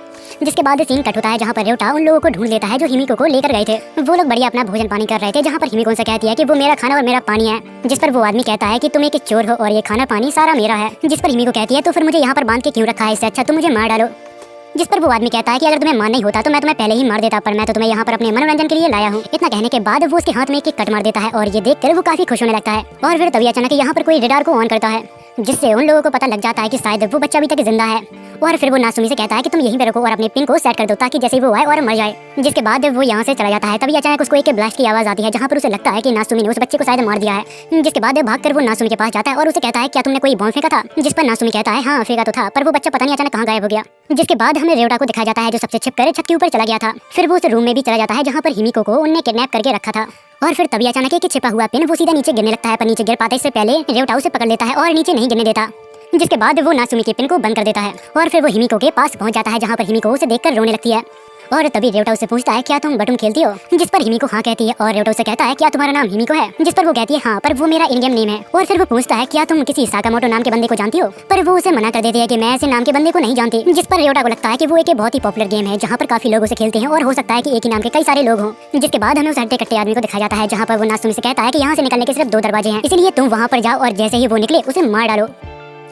जिसके बाद सीन कट होता है जहाँ पर रेवटा उन लोगों को ढूंढ लेता है जो हिमिको को लेकर गए थे। वो लोग बढ़िया अपना भोजन पानी कर रहे थे, जहाँ पर हिमिको उनसे कहती है कि वो मेरा खाना और मेरा पानी है। जिस पर वो आदमी कहता है कि तुम एक चोर हो और ये खाना पानी सारा मेरा है। जिस पर हिमिको कहती है तो फिर मुझे यहाँ पर बांध के क्यों रखा है, इससे अच्छा तुम मुझे मार डालो। जिस पर वो आदमी कहता है कि अगर तुम्हें मारना ही होता तो मैं तुम्हें पहले ही मार देता, पर मैं तो तुम्हें यहाँ पर अपने मनोरंजन के लिए लाया हूँ। इतना कहने के बाद वो उसके हाथ में एक कट मार देता है और ये देखकर वो काफी खुश होने लगता है। और फिर तभी अचानक यहाँ पर कोई रेडार को ऑन करता है, जिससे उन लोगों को पता लग जाता है कि शायद वो बच्चा अभी तक जिंदा है। और फिर वो नासुमी से कहता है कि तुम यहीं पे रखो और अपने पिन को सेट कर दो ताकि जैसे वो आए और मर जाए। जिसके बाद वो यहाँ से चला जाता है। तभी अचानक उसको एक ब्लास्ट की आवाज आती है, जहाँ पर उसे लगता है कि नासुमी ने उस बच्चे को शायद मार दिया है। जिसके बाद भागकर वो नासुमी के पास जाता है और उसे कहता है क्या तुमने कोई बॉम्ब फेंका था। जिस पर नासुमी कहता है हाँ फेंका तो था, पर वो बच्चा पता नहीं अचानक कहाँ गायब हो गया। जिसके बाद हमें रेवटा को दिखाया जाता है जो सबसे छिपकर छत के ऊपर चला गया था। फिर वो उस रूम में भी चला जाता है जहाँ पर हिमिको को उनने किडनैप करके रखा था। और फिर तभी अचानक एक छिपा हुआ पिन वो सीधा नीचे गिरने लगता है, पर नीचे गिर पाते इससे पहले रेवटा उसे पकड़ लेता है और नीचे नहीं गिरने देता। जिसके बाद वो नासुमी के पिन को बंद कर देता है और फिर वो हिमिको के पास पहुंच जाता है, जहाँ पर हिमिको उसे देखकर रोने लगती है। और तभी रेवटा उसे पूछता है क्या तुम बटून खेलती हो। जिस पर हिमिको हाँ कहती है और रेवटा उसे कहता है क्या तुम्हारा नाम हिमिको है। जिस पर वो कहती है हाँ, पर वो मेरा इन गेम नेम है। और फिर वो पूछता है क्या तुम किसी साकामोटो नाम के बंदे को जानती हो, पर वो उसे मना कर देती है कि मैं ऐसे नाम के बंदे को नहीं जानती। जिस पर रेवटा को लगता है कि वो एक बहुत ही पॉपुलर गेम है जहाँ पर काफी लोग उसे खेलते हैं और हो सकता है कि एक ही नाम के कई सारे लोग हों। जिसके बाद हमें उस हट्टे कट्टे आदमी को दिखाया जाता है, जहाँ पर वो नासुमी से कहता है कि यहाँ से निकलने के सिर्फ 2 दरवाजे हैं, इसलिए तुम वहाँ पर जाओ और जैसे ही वो निकले उसे मार डालो।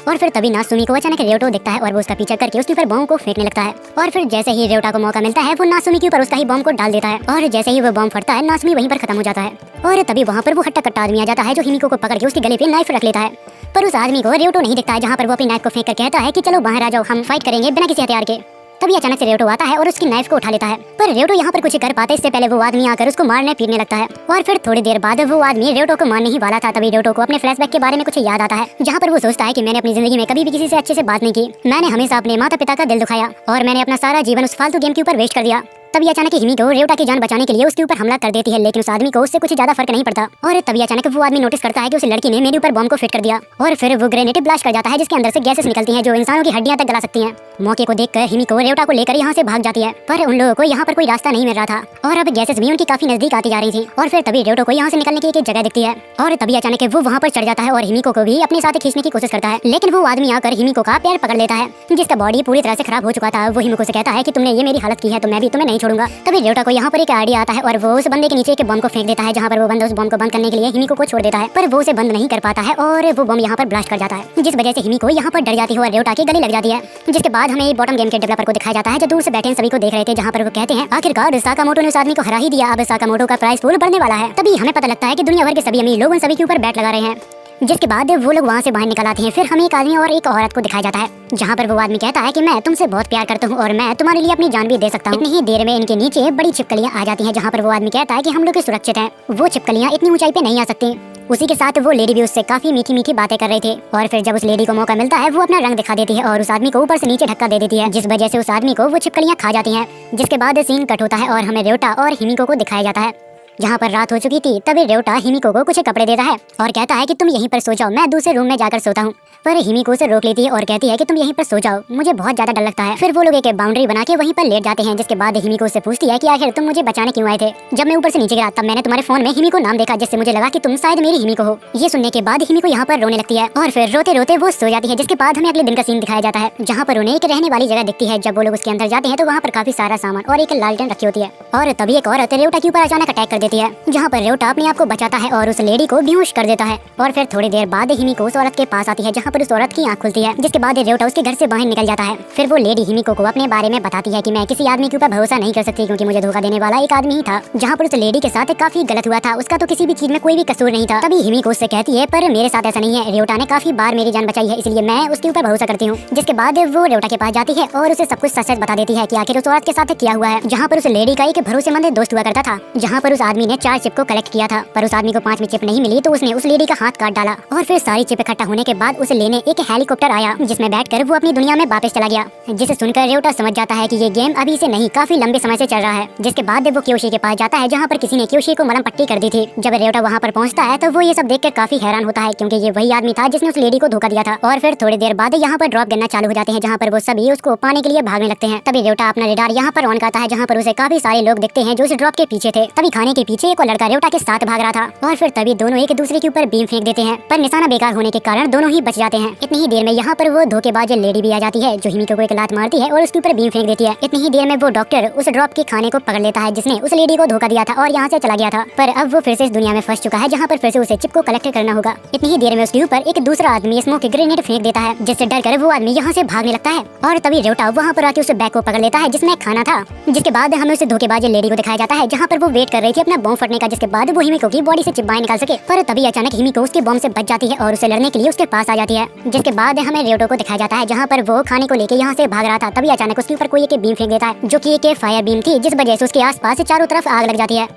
और फिर तभी नासुमी को अचानक रेवटो दिखता है और वो उसका पीछा करके उसके ऊपर बॉम्ब को फेंकने लगता है। और फिर जैसे ही रेवटा को मौका मिलता है वो नासुमी के ऊपर उसका ही बॉम्ब को डाल देता है और जैसे ही वो बॉम्ब फटता है नासुमी वहीं पर खत्म हो जाता है। और तभी वहाँ पर वो हट्टा कट्टा आदमी आ जाता है जो हिमिको को पकड़ के उसके गले पे नाइफ रख लेता है, पर उस आदमी को रेवटो नहीं दिखता है, जहाँ पर वो अपनी नाइफ को फेंक कर कहता है कि चलो बाहर आ जाओ, हम फाइट करेंगे बिना किसी हथियार के। तभी अचानक से रेवटो आता है और उसकी नाइफ को उठा लेता है, पर रेवटो यहाँ पर कुछ कर पाते इससे पहले वो आदमी आकर उसको मारने पीटने लगता है। और फिर थोड़ी देर बाद वो आदमी रेवटो को मारने ही वाला था। तभी रेवटो को अपने फ्लैशबैक के बारे में कुछ याद आता है, जहाँ पर वो सोचता है कि मैंने अपनी जिंदगी में कभी भी किसी से अच्छे से बात नहीं की, मैंने हमेशा अपने माता पिता का दिल दुखाया और मैंने अपना सारा जीवन उस फालतू गेम के ऊपर वेस्ट कर दिया। तभी अचानक हिमिको रेवटा की जान बचाने के लिए उसके ऊपर हमला कर देती है, लेकिन उस आदमी को उससे कुछ ज्यादा फर्क नहीं पड़ता। और तभी अचानक वो आदमी नोटिस करता है कि उस लड़की ने मेरे ऊपर बॉम्ब को फिट कर दिया और फिर वो ग्रेनेड ब्लास्ट कर जाता है, जिसके अंदर से गैसेस निकलती हैं जो इंसानों की हड्डियां तक गला सकती हैं। मौके को देखकर हिमिको रेवटा को लेकर यहाँ से भाग जाती है, पर उन लोगों को यहाँ पर कोई रास्ता नहीं मिल रहा था और अब गैसेस भी उनकी काफी नजदीक आती जा रही थी। और फिर तभी रेवटो को यहाँ से निकलने की एक जगह दिखती है और तभी अचानक वो वहाँ पर चढ़ जाता है और हिमिको को भी अपने साथ खींचने की कोशिश करता है, लेकिन वो आदमी आकर हिमिको का पैर पकड़ लेता है, जिसका बॉडी पूरी तरह से खराब हो चुका था। वो हिमिको से कहता है कि तुमने ये मेरी हालत की है तो मैं भी तुम्हें नहीं छोड़ूंगा। तभी रेवटा को यहाँ पर एक आइडिया आता है और वो उस बंदे के नीचे एक बम को फेंक देता है, जहाँ पर वो बंदा उस बम को बंद करने के लिए हिमिको को छोड़ देता है, पर वो उसे बंद नहीं कर पाता है और वो बम यहाँ पर ब्लास्ट कर जाता है, जिस वजह से हिमिको यहाँ पर डर जाती है और रेवटा की गले लग जाती है। जिसके बाद हमें बॉटम गेम के डेवलपर को दिखाया जाता है जो दूर से बैठे सभी को देख रहे थे, जहाँ पर वो कहते हैं आखिरकार साकामोटो ने उस आदमी को हरा ही दिया, अब साकामोटो का प्राइस पूल बढ़ने वाला है। तभी हमें पता लगता है कि दुनिया भर के सभी अमीर लोग उन सभी के ऊपर बैट लगा रहे हैं। जिसके बाद वो लोग वहाँ से बाहर निकल आते हैं। फिर हमें एक आदमी और एक औरत को दिखाया जाता है, जहाँ पर वो आदमी कहता है कि मैं तुमसे बहुत प्यार करता हूँ और मैं तुम्हारे लिए अपनी जान भी दे सकता हूँ। इतनी ही देर में इनके नीचे बड़ी छिपकलियाँ आ जाती हैं, जहाँ पर वो आदमी कहता है कि हम लोग सुरक्षित हैं, वो छिपकलियाँ इतनी ऊंचाई पे नहीं आ सकती। उसी के साथ वो लेडी भी उससे काफी मीठी मीठी बातें कर रहे थे और फिर जब उस लेडी को मौका मिलता है वो अपना रंग दिखा देती है और उस आदमी को ऊपर से नीचे धक्का दे देती है, जिस वजह से उस आदमी को वो छिपकलियाँ खा जाती हैं। जिसके बाद सीन कट होता है और हमें रेवटा और हिमिको को दिखाया जाता है। यहाँ पर रात हो चुकी थी। तभी रेवटा हिमिको को कुछ कपड़े देता है और कहता है कि तुम यहीं पर सो जाओ, मैं दूसरे रूम में जाकर सोता हूँ। पर हिमिको उसे रोक लेती है और कहती है कि तुम यहीं पर सो जाओ, मुझे बहुत ज्यादा डर लगता है। फिर वो लोग एक बाउंड्री बना के वहीं पर लेट जाते हैं, जिसके बाद हिमिको उससे पूछती है कि आखिर तुम मुझे बचाने क्यों आए थे। जब मैं ऊपर से नीचे गिरा तब मैंने तुम्हारे फोन में हिमिको नाम देखा, जिससे मुझे लगा कि तुम शायद मेरी हिमिको हो। ये सुनने के बाद हिमिको यहाँ पर रोने लगती है और फिर रोते रोते वो सो जाती है। जिसके बाद हमें अगले दिन का सीन दिखाया जाता है, जहाँ पर उन्हें एक रहने वाली जगह दिखती है। जब वो लोग उसके अंदर जाते हैं तो वहाँ पर काफी सारा सामान और एक लालटेन रखी होती है और तभी एक औरत रेवटा के ऊपर अचानक अटैक कर देती है, जहाँ पर रेवटा अपने आप को बचाता है और उस लेडी को बेहोश कर देता है। और फिर थोड़ी देर बाद हिमिको उस औरत के पास आती है, जहाँ पर उस औरत की आंख खुलती है। जिसके बाद रेवटा उसके घर से बाहर निकल जाता है। फिर वो लेडी हिमिको को अपने बारे में बताती है कि मैं किसी आदमी के ऊपर भरोसा नहीं कर सकती, क्योंकि मुझे धोखा देने वाला एक आदमी ही था। जहाँ पर उस लेडी के साथ काफी गलत हुआ था, उसका तो किसी भी चीज में कोई भी कसूर नहीं था। तभी हिमिको उससे कहती है पर मेरे साथ ऐसा नहीं है, रेवटा ने काफी बार मेरी जान बचाई है, इसलिए मैं उसके ऊपर भरोसा करती हूँ। जिसके बाद वो रेवटा के पास जाती है और उसे सब कुछ सच बता देती है कि आखिर उस औरत के साथ क्या हुआ है। जहाँ पर उस लेडी का एक भरोसेमंद दोस्त हुआ करता था, जहाँ पर उस आदमी ने 4 चिप को कलेक्ट किया था, पर उस आदमी को 5वीं चिप नहीं मिली तो उसने उस लेडी का हाथ काट डाला। और फिर सारी चिप इकट्ठा होने के बाद उसे लेने एक हेलीकॉप्टर आया, जिसमें बैठकर वो अपनी दुनिया में वापस चला गया। जिसे सुनकर रेवटा समझ जाता है कि ये गेम अभी से नहीं काफी लंबे समय से चल रहा है। जिसके बाद वो क्योशी के पास जाता है, जहाँ पर किसी ने क्योशी को मलम पट्टी कर दी थी। जब रेवटा वहाँ पर पहुँचता है तो वो ये सब देखकर काफी हैरान होता है, क्योंकि ये वही आदमी था जिसने उस लेडी को धोखा दिया था। और फिर थोड़ी देर बाद यहाँ पर ड्रॉप गिरना चालू हो जाते हैं, जहाँ पर वो सभी उसको पाने के लिए भागने लगते हैं। तभी रेवटा अपना रेडार यहाँ पर ऑन करता है, जहाँ पर उसे काफी सारे लोग दिखते हैं जो उस ड्रॉप के पीछे थे। तभी खाने के पीछे एक लड़का रेवटा के साथ भाग रहा था और फिर तभी दोनों एक दूसरे के ऊपर बीम फेंक देते हैं, पर निशाना बेकार होने के कारण दोनों ही बच जाते हैं। इतनी ही देर में यहाँ पर वो धोखेबाज लेडी भी आ जाती है, जो हिमिको को एक लात मारती है और उसके ऊपर बीम फेंक देती है। इतनी ही देर में वो डॉक्टर उस ड्रॉप के खाने को पकड़ लेता है, जिसने उस लेडी को धोखा दिया था और यहाँ से चला गया था। पर अब वो फिर से इस दुनिया में फंस चुका है, जहाँ पर फिर से उसे चिप को कलेक्ट करना होगा। इतनी ही देर में उसके ऊपर एक दूसरा आदमी स्मोक ग्रेनेड फेंक देता है, जिससे डरकर वो आदमी यहाँ से भागने लगता है। और तभी रेवटा वहाँ पर आके उस बैग को पकड़ लेता है जिसमें खाना था। जिसके बाद हमें उसे धोखेबाज लेडी को दिखाया जाता है, जहाँ पर वो वेट कर रही थी अपना बॉम्ब फटने का, जिसके बाद वो हिमिको की बॉडी से चिप बाहर निकाल सके। पर तभी अचानक हिमिको उसके बॉम्ब से बच जाती है और उसे लड़ने के लिए उसके पास आ जाती है। जिसके बाद हमें रेवटो को दिखाया जाता है, जहाँ पर वो खाने को लेके यहाँ से भाग रहा था। तभी अचानक उसके ऊपर कोई एक बीम फेंक देता है, जो कि एक फायर बीम थी, जिस वजह से उसके आसपास चारों तरफ आग लग जाती है।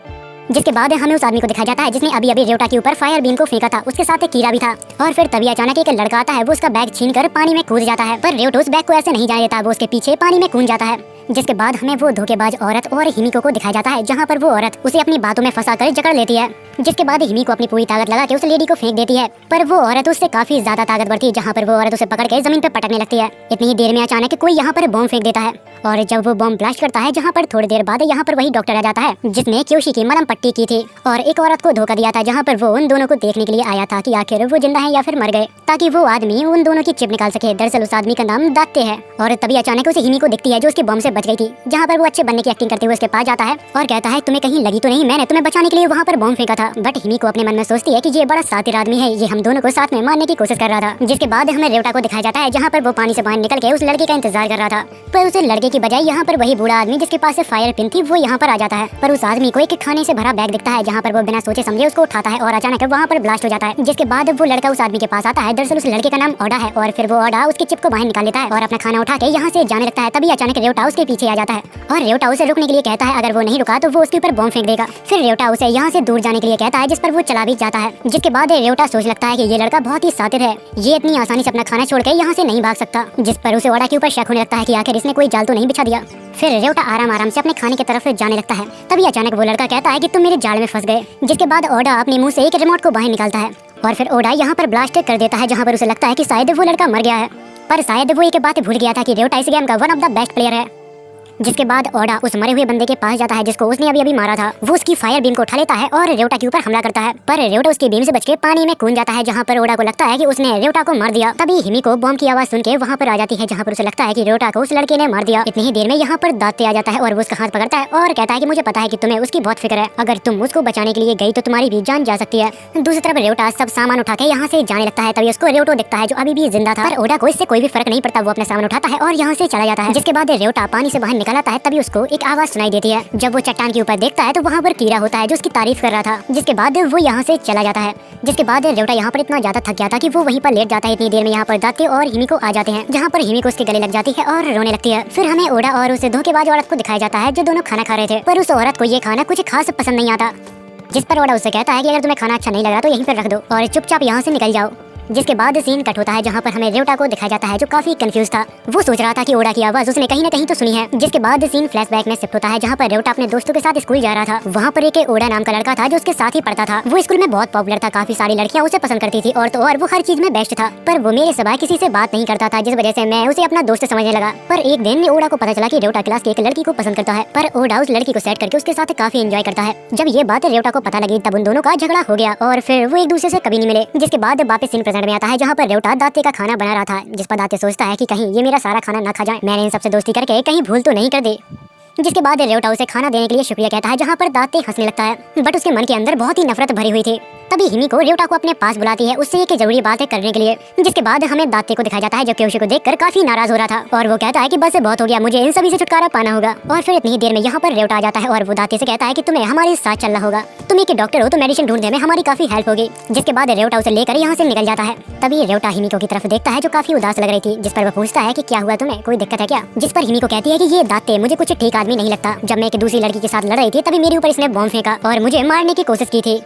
जिसके बाद हमें उस आदमी को दिखाया जाता है जिसने अभी अभी रेवटा के ऊपर फायर बीम को फेंका था, उसके साथ एक कीड़ा भी था। और फिर तभी अचानक एक लड़का आता है, वो उसका बैग छीनकर पानी में कूद जाता है, पर रेवटो उस बैग को ऐसे नहीं जाने देता, वो उसके पीछे पानी में कूद जाता है। जिसके बाद हमें वो धोखेबाज औरत और हिमिको को दिखाया जाता है, जहाँ पर वो औरत उसे अपनी बातों में फंसाकर जकड़ लेती है। जिसके बाद हिमिको अपनी पूरी ताकत लगा के उस लेडी को फेंक देती है, पर वो औरत उससे काफी ज्यादा ताकतवर थी, जहाँ पर वो औरत उसे पकड़ के जमीन पर पटकने लगती है। इतनी ही देर में अचानक कोई यहाँ पर बॉम्ब फेंक देता है और जब वो बॉम्ब ब्लास्ट करता है, जहाँ पर थोड़ी देर बाद यहाँ पर वही डॉक्टर आ जाता है जिसने क्योशी की मलम पट्टी की थी और एक औरत को धोखा दिया था, जहाँ पर वो उन दोनों को देखने के लिए आया था कि आखिर वो जिंदा है या फिर मर गए, ताकि वो आदमी उन दोनों की चिप निकाल सके। दरअसल उस आदमी का नाम दाते है। और तभी अचानक उसे हिमिको दिखती है, जो उसके बॉम्ब से बच गई थी, जहाँ पर वो अच्छे बनने की एक्टिंग करते हुए उसके पास जाता है और कहता है तुम्हें कहीं लगी तो नहीं, मैंने तुम्हें बचाने के लिए वहाँ पर बॉम्ब फेंका था। बट हिमिको अपने मन में सोचती है कि ये बड़ा शातिर आदमी है, ये हम दोनों को साथ में मारने की कोशिश कर रहा था। जिसके बाद हमें रेवटा को दिखाया जाता है, जहाँ पर वो पानी से बाहर निकल के उस लड़के का इंतजार कर रहा था, पर उस लड़के की बजाय यहाँ पर वही बूढ़ा आदमी जिसके पास फायर पिन थी वो यहाँ पर आ जाता है। पर उस आदमी को एक खाने से भरा बैग दिखता है, जहाँ पर वो बिना सोचे समझे उसको उठाता है और अचानक वहाँ पर ब्लास्ट हो जाता है। जिसके बाद वो लड़का उस आदमी के पास आता है, दरअसल उस लड़के का नाम ओडा है और फिर वो ओडा उसकी चिप को बाहर निकाल लेता है और अपना खाना उठा के यहाँ से जाने लगता है। तभी अचानक रेवटा उसके पीछे आ जाता है और रेवटा उसे रुकने के लिए कहता है, अगर वो नहीं रुका तो वो उसके ऊपर बॉम्ब फेंक देगा। फिर रेवटा उसे यहाँ से दूर जाने के लिए कहता है, जिस पर वो चला भी जाता है। जिसके बाद रेवटा सोच लगता है कि ये लड़का बहुत ही शातिर है, ये इतनी आसानी से अपना खाना छोड़ के यहाँ से नहीं भाग सकता। जिस पर उसे ओडा के ऊपर शक होने लगता है कि आखिर इसने कोई जाल तो नहीं बिछा दिया। फिर रेवटा आराम आराम से अपने खाने की तरफ जाने लगता है। तभी अचानक वो लड़का कहता है कि तुम मेरे जाल में फंस गए। जिसके बाद ओडा अपने मुंह से एक रिमोट को बाहर निकालता है और फिर ओडा यहाँ पर ब्लास्ट कर देता है, जहाँ पर उसे लगता है कि शायद वो लड़का मर गया है। पर शायद वो एक बात भूल गया था कि रेवटा इस गेम का one of the best player है। जिसके बाद ओडा उस मरे हुए बंदे के पास जाता है जिसको उसने अभी अभी मारा था। वो उसकी फायर बीम को उठा लेता है और रेवटा के ऊपर हमला करता है, पर रेवटा उसकी बीम से बच के पानी में कूद जाता है, जहाँ पर ओडा को लगता है कि उसने रेवटा को मार दिया। तभी हिमिको बॉम्ब की आवाज सुन के वहाँ पर आ जाती है, जहाँ पर उसे लगता है कि रेवटा को उस लड़के ने मार दिया। इतनी ही देर में यहाँ पर दाते आ जाता है और वो उसका हाथ पकड़ता है और कहता है कि मुझे पता है कि तुम्हें उसकी बहुत फिक्र है, अगर तुम उसको बचाने के लिए गई तो तुम्हारी भी जान जा सकती है। दूसरी तरफ रेवटा सब सामान उठा के यहाँ से जाने लगता है। तभी उसको रेवटो दिखता है जो अभी भी जिंदा था, पर ओडा को इससे कोई भी फर्क नहीं पड़ता। वो अपना सामान उठाता है और यहाँ से चला जाता है। जिसके बाद रेवटा पानी से बाहर निकल आता है। तभी उसको एक आवाज सुनाई देती है। जब वो चट्टान के ऊपर देखता है तो वहाँ पर कीड़ा होता है जो उसकी तारीफ कर रहा था। जिसके बाद वो यहाँ से चला जाता है। जिसके बाद रेवटा यहाँ पर इतना ज्यादा थक गया था कि वो वहीं पर लेट जाता है। इतनी देर में यहाँ पर दाते और हिमिको आ जाते हैं, जहाँ पर हिमिको उसके गले लग जाती है और रोने लगती है। फिर हमें ओडा और उस धोखेबाज औरत को दिखाया जाता है जो दोनों खाना खा रहे थे, पर उस औरत को ये खाना कुछ खास पसंद नहीं आता। जिस पर ओडा उससे कहता है कि अगर तुम्हें खाना अच्छा नहीं लग रहा तो यहीं पर रख दो और चुपचाप यहाँ से निकल जाओ। जिसके बाद सीन कट होता है जहाँ पर हमें रेवटा को दिखाया जाता है जो काफी कंफ्यूज था। वो सोच रहा था कि ओडा की आवाज उसने कहीं ना कहीं तो सुनी है। जिसके बाद सीन फ्लैशबैक में शिफ्ट होता है जहाँ पर रेवटा अपने दोस्तों के साथ स्कूल जा रहा था। वहाँ पर एक ओडा नाम का लड़का था जो उसके साथ ही पढ़ता था। वो स्कूल में बहुत पॉपुलर था, काफी सारी लड़कियां उसे पसंद करती थी और तो और वो हर चीज में बेस्ट था। पर वो मेरे सिवाय किसी से बात नहीं करता था, जिस वजह से मैं उसे अपना दोस्त समझने लगा। पर एक दिन ओडा को पता चला कि रेवटा क्लास की एक लड़की को पसंद करता है, पर ओडा उस लड़की को सेट करके उसके साथ काफी एंजॉय करता है। जब ये बात रेवटा को पता लगी तब उन दोनों का झगड़ा हो गया और फिर वो एक दूसरे से कभी नहीं मिले। जिसके बाद वापस सीन प्रेजेंट में आता है जहाँ पर रेवटा दाते का खाना बना रहा था, जिस पर दाते सोचता है कि कहीं ये मेरा सारा खाना ना खा जाए, मैंने इन सबसे दोस्ती करके कहीं भूल तो नहीं कर दी। जिसके बाद रेवटा उसे खाना देने के लिए शुक्रिया कहता है जहाँ पर दाते हंसने लगता है, बट उसके मन के अंदर बहुत ही नफरत भरी हुई थी। तभी हिमिको रेवटा को अपने पास बुलाती है उससे एक जरूरी बात करने के लिए। जिसके बाद हमें दाते को दिखाया जाता है जो कि उसी को देखकर काफी नाराज हो रहा था और वो कहता है कि बस बहुत हो गया, मुझे इन सभी से छुटकारा पाना होगा। और फिर इतनी देर में यहाँ पर रेवटा आ जाता है और वो दाते से कहता है कि तुम्हें हमारे साथ चलना होगा, तुम एक डॉक्टर हो तो मेडिसिन ढूंढने में हमारी काफी हेल्प होगी। जिसके बाद रेवटा उसे लेकर यहाँ से निकल जाता है। तभी रेवटा हिमिको की तरफ देखता है जो काफी उदास लग रही थी, जिस पर वो पूछता है कि क्या हुआ तुम्हें, कोई दिक्कत है क्या? जिस पर हिमिको कहती है कि ये दाते मुझे कुछ ठीक आदमी नहीं लगता। जब मैं एक दूसरी लड़की के साथ लड़ रही थी तभी मेरे ऊपर इसने बॉम्ब फेंका और मुझे मारने की कोशिश की थी,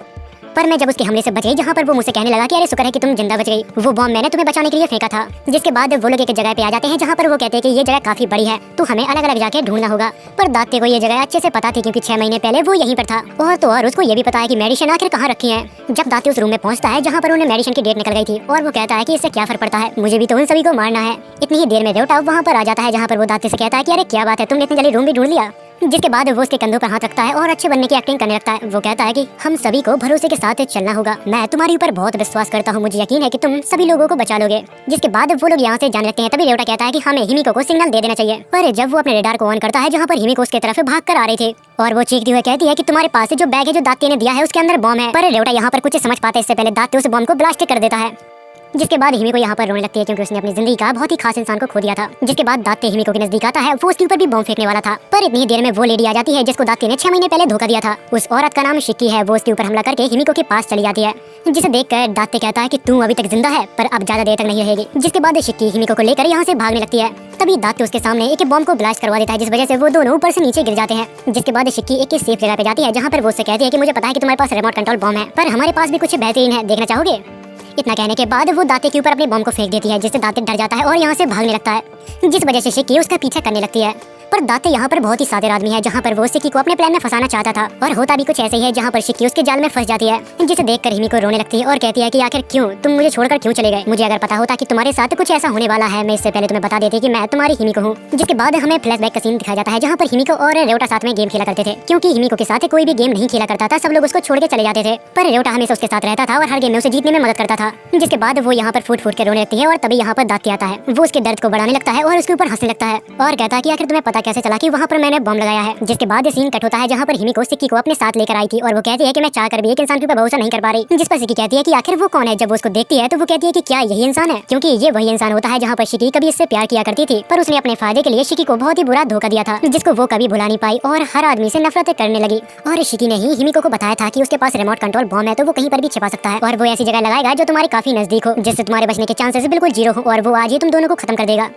पर मैं जब उसके हमले से बच गई जहाँ पर वो मुझसे कहने लगा कि अरे शुक्र है कि तुम जिंदा बच गई, वो बॉम्ब मैंने तुम्हें बचाने के लिए फेंका था। जिसके बाद वो लोग एक जगह पे आ जाते हैं जहाँ पर वो कहते हैं कि ये जगह काफी बड़ी है तो हमें अलग अलग जाके ढूंढना होगा। पर दाते को ये जगह अच्छे से पता थी क्योंकि 6 महीने पहले वो यहीं पर था और तो और उसको ये भी पता है कि मेडिसिन आखिर कहाँ रखी है। जब दाते उस रूम में पहुंचता है जहाँ पर उन्हें मेडिसिन की डेट निकल गई थी और वो कहता है कि इससे क्या फर्क पड़ता है, मुझे भी तो उन सभी को मारना है। इतनी ही देर में रेवटा वहाँ पर आ जाता है जहाँ पर वो दाते से कहता है कि अरे क्या बात है, तुमने इतनी जल्दी रूम भी ढूंढ लिया। जिसके बाद वो उसके कंधों पर हाथ रखता है और अच्छे बनने की एक्टिंग करने लगता है। वो कहता है कि हम सभी को भरोसे के साथ चलना होगा, मैं तुम्हारे ऊपर बहुत विश्वास करता हूँ, मुझे यकीन है कि तुम सभी लोगों को बचा लोगे। जिसके बाद वो लोग यहाँ से जाने लगते हैं। तभी रेवटा कहता है कि हमें हिमिको को सिग्नल दे देना चाहिए। पर जब वो अपने रेडार को ऑन करता है जहाँ पर हिमिको उसके तरफ भाग कर आ रही थी और वो चीखती हुई कहती है कि तुम्हारे पास जो बैग है जो दाते ने दिया है उसके अंदर बॉम्ब है। पर रेवटा यहाँ पर कुछ समझ पाते इससे पहले दाते उस बॉम्ब को ब्लास्ट कर देता है। जिसके बाद हिमिको यहाँ पर रोने लगती है क्योंकि उसने अपनी जिंदगी का बहुत ही खास इंसान को खो दिया था। जिसके बाद दाते हिमिको के नजदीक आता है, वो उसके ऊपर भी बॉम्ब फेंकने वाला था। पर इतनी ही देर में वो लेडी आ जाती है जिसको दाते ने 6 महीने पहले धोखा दिया था। उस औरत का नाम शिक्की है। वो उसके ऊपर हमला करके हिमिको के पास चली जाती है, जिसे देखकर दाते कहता है कि तू अभी तक जिंदा है पर अब ज्यादा देर तक नहीं रहेगी। जिसके बाद शिक्की हिमिको को लेकर यहाँ से भागने लगती है। तभी दाते उसके सामने एक बॉम्ब को ब्लास्ट करवा देता है जिस वजह से वो दोनों ऊपर से नीचे गिर जाते हैं। जिसके बाद शिक्की एक सेफ जगह पे जाती है जहाँ पर वो उससे कहती है कि मुझे पता है कि तुम्हारे पास रिमोट कंट्रोल बॉम्ब है पर हमारे पास भी कुछ बेहतरीन है, देखना चाहोगे? इतना कहने के बाद वो दाते के ऊपर अपने बॉम्ब को फेंक देती है जिससे दाते डर जाता है और यहाँ से भागने लगता है, जिस वजह से शिक्की उसका पीछा करने लगती है। पर दाते यहाँ पर बहुत ही सादे आदमी है जहाँ पर वो शिक्की को अपने प्लान में फंसाना चाहता था और होता भी कुछ ऐसे ही है जहाँ पर शिक्की उसके जाल में फंस जाती है, जिसे देखकर हिमिको रोने लगती है और कहती है कि आखिर क्यों तुम मुझे छोड़कर क्यों चले गए? मुझे अगर पता होता कि तुम्हारे साथ कुछ ऐसा होने वाला है मैं इससे पहले तुम्हें बता देती कि मैं तुम्हारी हिमिको हूँ। जिसके बाद हमें फ्लैशबैक का सीन दिखाया जाता है जहाँ पर हिमिको और रेवटा साथ में गेम खेला करते थे। क्योंकि हिमिको के साथ कोई भी गेम नहीं खेला करता था, सब लोग उसको छोड़ के चले जाते थे, पर रेवटा हमेशा उसके साथ रहता था और हर गेम में उसे जीतने में मदद करता था। जिसके बाद वो यहाँ पर फूट फूट के रोने लगती है और तभी यहाँ पर दाते आता है। वो उसके दर्द को बढ़ाने लगता है और उसके ऊपर हंसने लगता है और कहता है कि आखिर तुम्हें पता कैसे चला कि वहाँ पर मैंने बॉम्ब लगाया है। जिसके बाद सीन कट होता है जहाँ पर हिमिको शिक्की को अपने साथ लेकर आई थी और वो कहती है कि मैं चाह कर भी एक इंसान के ऊपर भरोसा नहीं कर पा रही। जिस पर शिक्की कहती है कि आखिर वो कौन है? जब वो उसको देखती है तो वो कहती है कि क्या यही इंसान है? क्योंकि ये वही इंसान होता है जहाँ पर शिक्की कभी इससे प्यार किया करती थी पर उसने अपने फायदे के लिए शिक्की को बहुत ही बुरा धोखा दिया था जिसको वो कभी भुला नहीं पाई और हर आदमी से नफरत करने लगी। और शिक्की ने ही हिमिको को बताया था कि उसके पास रिमोट कंट्रोल बॉम्ब है तो वो कहीं पर भी छिपा सकता है और वो ऐसी जगह लगाएगा जो तुम्हारे काफी नजदीक हो, जिससे तुम्हारे बचने के चांसेस बिल्कुल 0 हो और वो आज ही तुम दोनों को खत्म कर देगा।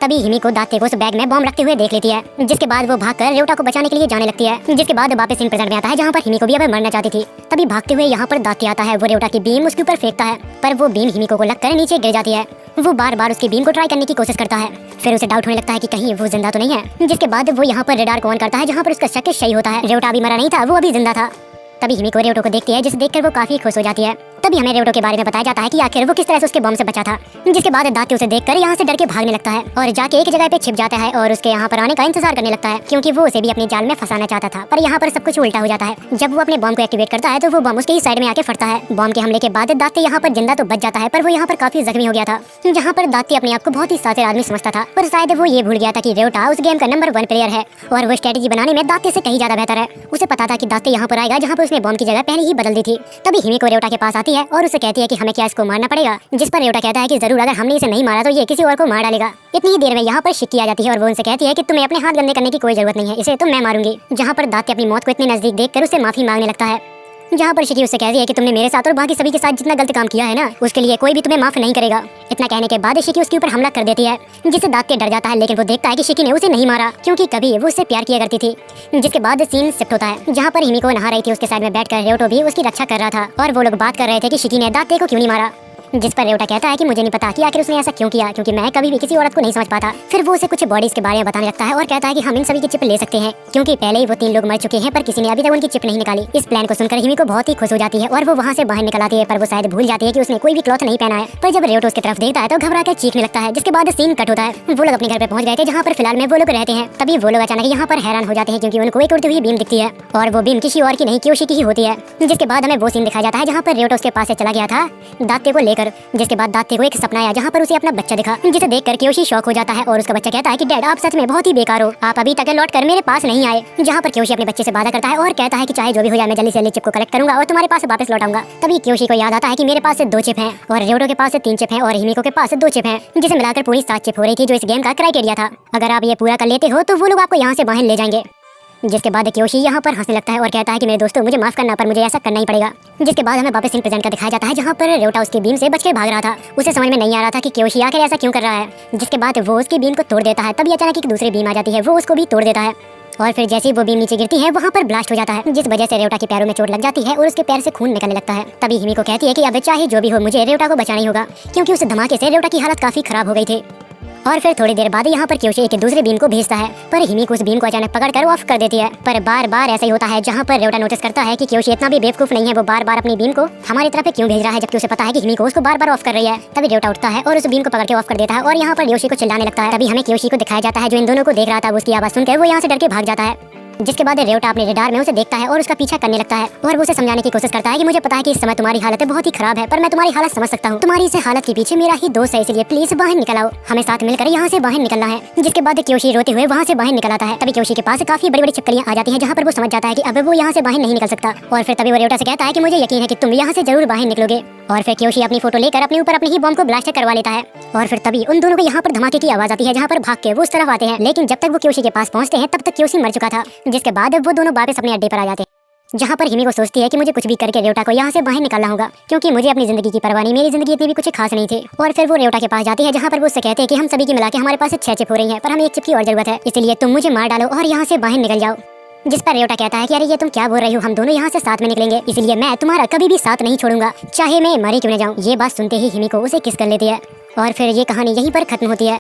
तभी हिमिको दाते को उस बैग में बॉम्ब रखते हुए देख लेती है, जिसके बाद वो भागकर रेवटा को बचाने के लिए जाने लगती है। जिसके बाद वापस सीन प्रेजेंट में आता है जहाँ पर हिमिको भी अब मरना चाहती थी। तभी भागते हुए यहाँ पर दाते आता है। वो रेवटा की बीम उसके ऊपर फेंकता है पर वो बीम हिमिको को लगकर नीचे गिर जाती है। वो बार बार उसकी बीम को ट्राई करने की कोशिश करता है, फिर उसे डाउट होने लगता है कि कहीं वो जिंदा तो नहीं है। जिसके बाद वो यहाँ पर रेडार को ऑन करता है जहाँ पर उसका शक सही होता है, रेवटा अभी मरा नहीं था, वो अभी जिंदा था। तभी हिमिको रेवटो को देखती है जिसे देखकर वो काफी खुश हो जाती है। तभी हमें रेवटो के बारे में बताया जाता है कि आखिर वो किस तरह से उसके बॉम्ब से बचा था। जिसके बाद दाते उसे देखकर यहाँ से डर के भागने लगता है और जाके एक जगह पे छिप जाता है और उसके यहाँ पर आने का इंतजार करने लगता है क्योंकि वो उसे भी अपने जाल में फंसाना चाहता था। पर यहाँ पर सब कुछ उल्टा हो जाता है। जब वो अपने बॉम्ब को एक्टिवेट करता है तो वो बॉम्ब उसके ही साइड में आके फटता है। बॉम्ब के हमले के बाद दाते यहाँ पर जिंदा तो बच जाता है पर वो यहाँ पर काफी जख्मी हो गया था, जहाँ पर दाते अपने आप को बहुत ही सातिर आदमी समझता था। पर शायद वो ये भूल गया था कि रेवटा उस गेम का नंबर 1 प्लेयर है और वो स्ट्रेटेजी बनाने में दाते से कहीं ज्यादा बेहतर है। उसे पता था कि दाते यहाँ पर आएगा जहाँ पर उसने बॉम्ब की जगह पहले ही बदल दी थी। तभी हिमिको रेवटा के पास आती है और उसे कहती है कि हमें क्या इसको मारना पड़ेगा? जिस पर रेवटा कहता है कि जरूर, अगर हमने इसे नहीं मारा तो ये किसी और को मार डालेगा। इतनी ही देर में यहाँ पर शिक्की आ जाती है और वो उनसे कहती है कि तुम्हें अपने हाथ गंदे करने की कोई जरूरत नहीं है, इसे तो मैं मारूंगी। जहाँ पर दाते अपनी मौत को इतने नजदीक देखकर उससे माफी मांगने लगता है, जहाँ पर शिक्की उससे कहती है कि तुमने मेरे साथ और बाकी सभी के साथ जितना गलत काम किया है ना, उसके लिए कोई भी तुम्हें माफ नहीं करेगा। इतना कहने के बाद शिक्की उसके ऊपर हमला कर देती है, जिससे दाते डर जाता है, लेकिन वो देखता है कि शिक्की ने उसे नहीं मारा क्योंकि कभी वो उससे प्यार किया करती थी। जिसके बाद सीन शिफ्ट होता है जहाँ पर हिमिको नहा रही थी, उसके साइड में बैठकर रेवटो भी उसकी रक्षा कर रहा था और वो लोग बात कर रहे थे कि शिक्की ने दाते को क्यों नहीं मारा। जिस पर रेवटा कहता है कि मुझे नहीं पता कि आखिर उसने ऐसा क्यों किया, क्योंकि मैं कभी भी किसी औरत को नहीं समझ पाता। फिर वो उसे कुछ बॉडीज के बारे में बताने लगता है और कहता है कि हम इन सभी की चिप ले सकते हैं, क्योंकि पहले ही वो 3 लोग मर चुके हैं पर किसी ने अभी तक उनकी चिप नहीं निकाली। इस प्लान को सुनकर हिमी को बहुत ही खुश हो जाती है और वो वहाँ से बाहर निकल आती है, पर वो शायद भूल जाती है कि उसने कोई भी क्लॉथ नहीं पहना है। पर जब रेवटा उसकी तरफ देखता है तो घबरा कर चीखने लगता है, जिसके बाद सीन कट होता है। वो लोग अपने घर पे पहुंच गए थे जहाँ पर फिलहाल में वो लोग रहते हैं। तभी वो लोग अचानक यहाँ पर हैरान हो जाते हैं, क्योंकि उनको एक उड़ती हुई बीम दिखती है और वो बीम किसी और की नहीं क्योशी की ही होती है। जिसके बाद हमें वो सीन दिखाया जाता है जहाँ पर रेवटा उसके पास से चला गया था दाते को लेकर। जिसके बाद दाते को एक सपना आया जहाँ पर उसे अपना बच्चा दिखा, जिसे देखकर क्योशी शॉक हो जाता है और उसका बच्चा कहता है कि डैड आप सच में बहुत ही बेकार हो, आप अभी तक लौट कर मेरे पास नहीं आए। जहाँ पर क्योशी अपने बच्चे से वादा करता है और कहता है कि चाहे जो भी हो जाए मैं जल्दी से जल्दी चिप को कलेक्ट करूंगा और तुम्हारे पास वापस लौटाऊंगा। तभी क्योशी को याद आता है कि मेरे पास 2 चिप हैं और रेवटा के पास 3 चिप हैं और हिमिको के पास 2 चिप हैं, जिसे मिलाकर पूरी 7 चिप हो रही थी, जो इस गेम का क्राइटेरिया था। अगर आप ये पूरा कर लेते हो तो वो लोग आपको यहाँ से बाहर ले जाएंगे। जिसके बाद क्योशी यहाँ पर हंसने लगता है और कहता है कि मेरे दोस्तों मुझे माफ करना, पर मुझे ऐसा करना ही पड़ेगा। जिसके बाद हमें वापस सीन प्रेजेंट का दिखाया जाता है जहाँ पर रेवटा उसकी बीम से बचकर भाग रहा था। उसे समझ में नहीं आ रहा था कि क्योशी आखिर ऐसा क्यों कर रहा है। जिसके बाद वो उसकी बीम को तोड़ देता है। तभी अचानक एक दूसरी बीम आ जाती है, वो उसको भी तोड़ देता है और फिर जैसे ही वो बीम नीचे गिरती है वहाँ पर ब्लास्ट हो जाता है, जिस वजह से रेवटा के पैरों में चोट लग जाती है और उसके पैर से खून निकलने लगता है। तभी हिमी को कहती है कि अब चाहे जो भी हो मुझे रेवटा को बचाना ही होगा, क्योंकि उस धमाके से रेवटा की हालत काफी खराब हो गई थी। और फिर थोड़ी देर बाद यहाँ पर क्योशी एक दूसरे बीम को भेजता है, पर हिमी को उस बीम को अचानक पकड़कर ऑफ कर देती है। पर बार बार ऐसा ही होता है जहाँ पर रेवटा नोटिस करता है कि क्योशी इतना भी बेवकूफ नहीं है, वो बार बार अपनी बीम को हमारी तरफ क्यों भेज रहा है, जबकि उसे पता है कि हिमी को उसको बार बार ऑफ कर रही है। तभी रेवटा उठता है और उस बीम को पकड़ के ऑफ कर देता है और यहाँ पर क्योशी को चिल्लाने लगता है। तभी हमें क्योशी को दिखाया जाता है जो इन दोनों को देख रहा था, उसकी आवाज सुनकर वो यहाँ से डर के भाग जाता है। जिसके बाद रेवटा अपने रडार में उसे देखता है और उसका पीछा करने लगता है और वो उसे समझाने की कोशिश करता है कि मुझे पता है कि इस समय तुम्हारी हालत बहुत ही खराब है, पर मैं तुम्हारी हालत समझ सकता हूँ। तुम्हारी इस हालत के पीछे मेरा ही दोस्त है, इसलिए प्लीज बाहर निकल आओ, हमें साथ मिलकर यहाँ से बाहर निकलना है। जिसके बाद क्योशी रोते हुए वहाँ से बाहर निकल आता है। तभी क्योशी के पास काफी बड़ी बड़ी छिपकलियाँ आ जाती है, जहाँ पर वो समझ जाता है कि अब वो यहाँ से बाहर नहीं निकल सकता। और फिर तभी वो रेवटा से कहता है कि मुझे यकीन है कि तुम यहाँ से जरूर बाहर निकलोगे। और फिर क्योशी अपनी फोटो लेकर अपने ऊपर अपने ही बॉम्ब को ब्लास्ट करवा लेता है। और फिर तभी उन दोनों को यहाँ पर धमाके की आवाज आती है, जहाँ पर भाग के वो उस तरफ आते हैं, लेकिन जब तक वो क्योशी के पास पहुँचते हैं तब तक क्योशी मर चुका था। जिसके बाद वो दोनों वापस अपने अड्डे पर आ जाते हैं, जहाँ पर हिमी को सोचती है कि मुझे कुछ भी करके रेवटा को यहाँ से बाहर निकालना होगा, क्योंकि मुझे अपनी जिंदगी की परवाह नहीं, मेरी जिंदगी इतनी भी कुछ खास नहीं थी। और फिर वो रेवटा के पास जाती है, जहाँ पर वो उससे कहते हैं कि हम सभी की मिला के हमारे पास 6 चिप हो रही हैं, पर हमें 1 चिप की और जरूरत है, इसलिए तुम मुझे मार डालो और यहाँ से बाहर निकल जाओ। जिस पर रेवटा कहता है कि अरे ये तुम क्या बोल रही हो, हम दोनों यहाँ से साथ में निकलेंगे, इसलिए मैं तुम्हारा कभी भी साथ नहीं छोड़ूंगा, चाहे मैं मरी क्यों न जाऊँ। ये बात सुनते ही हिमी को उसे किस कर लेती है और फिर ये कहानी यहीं पर खत्म होती है।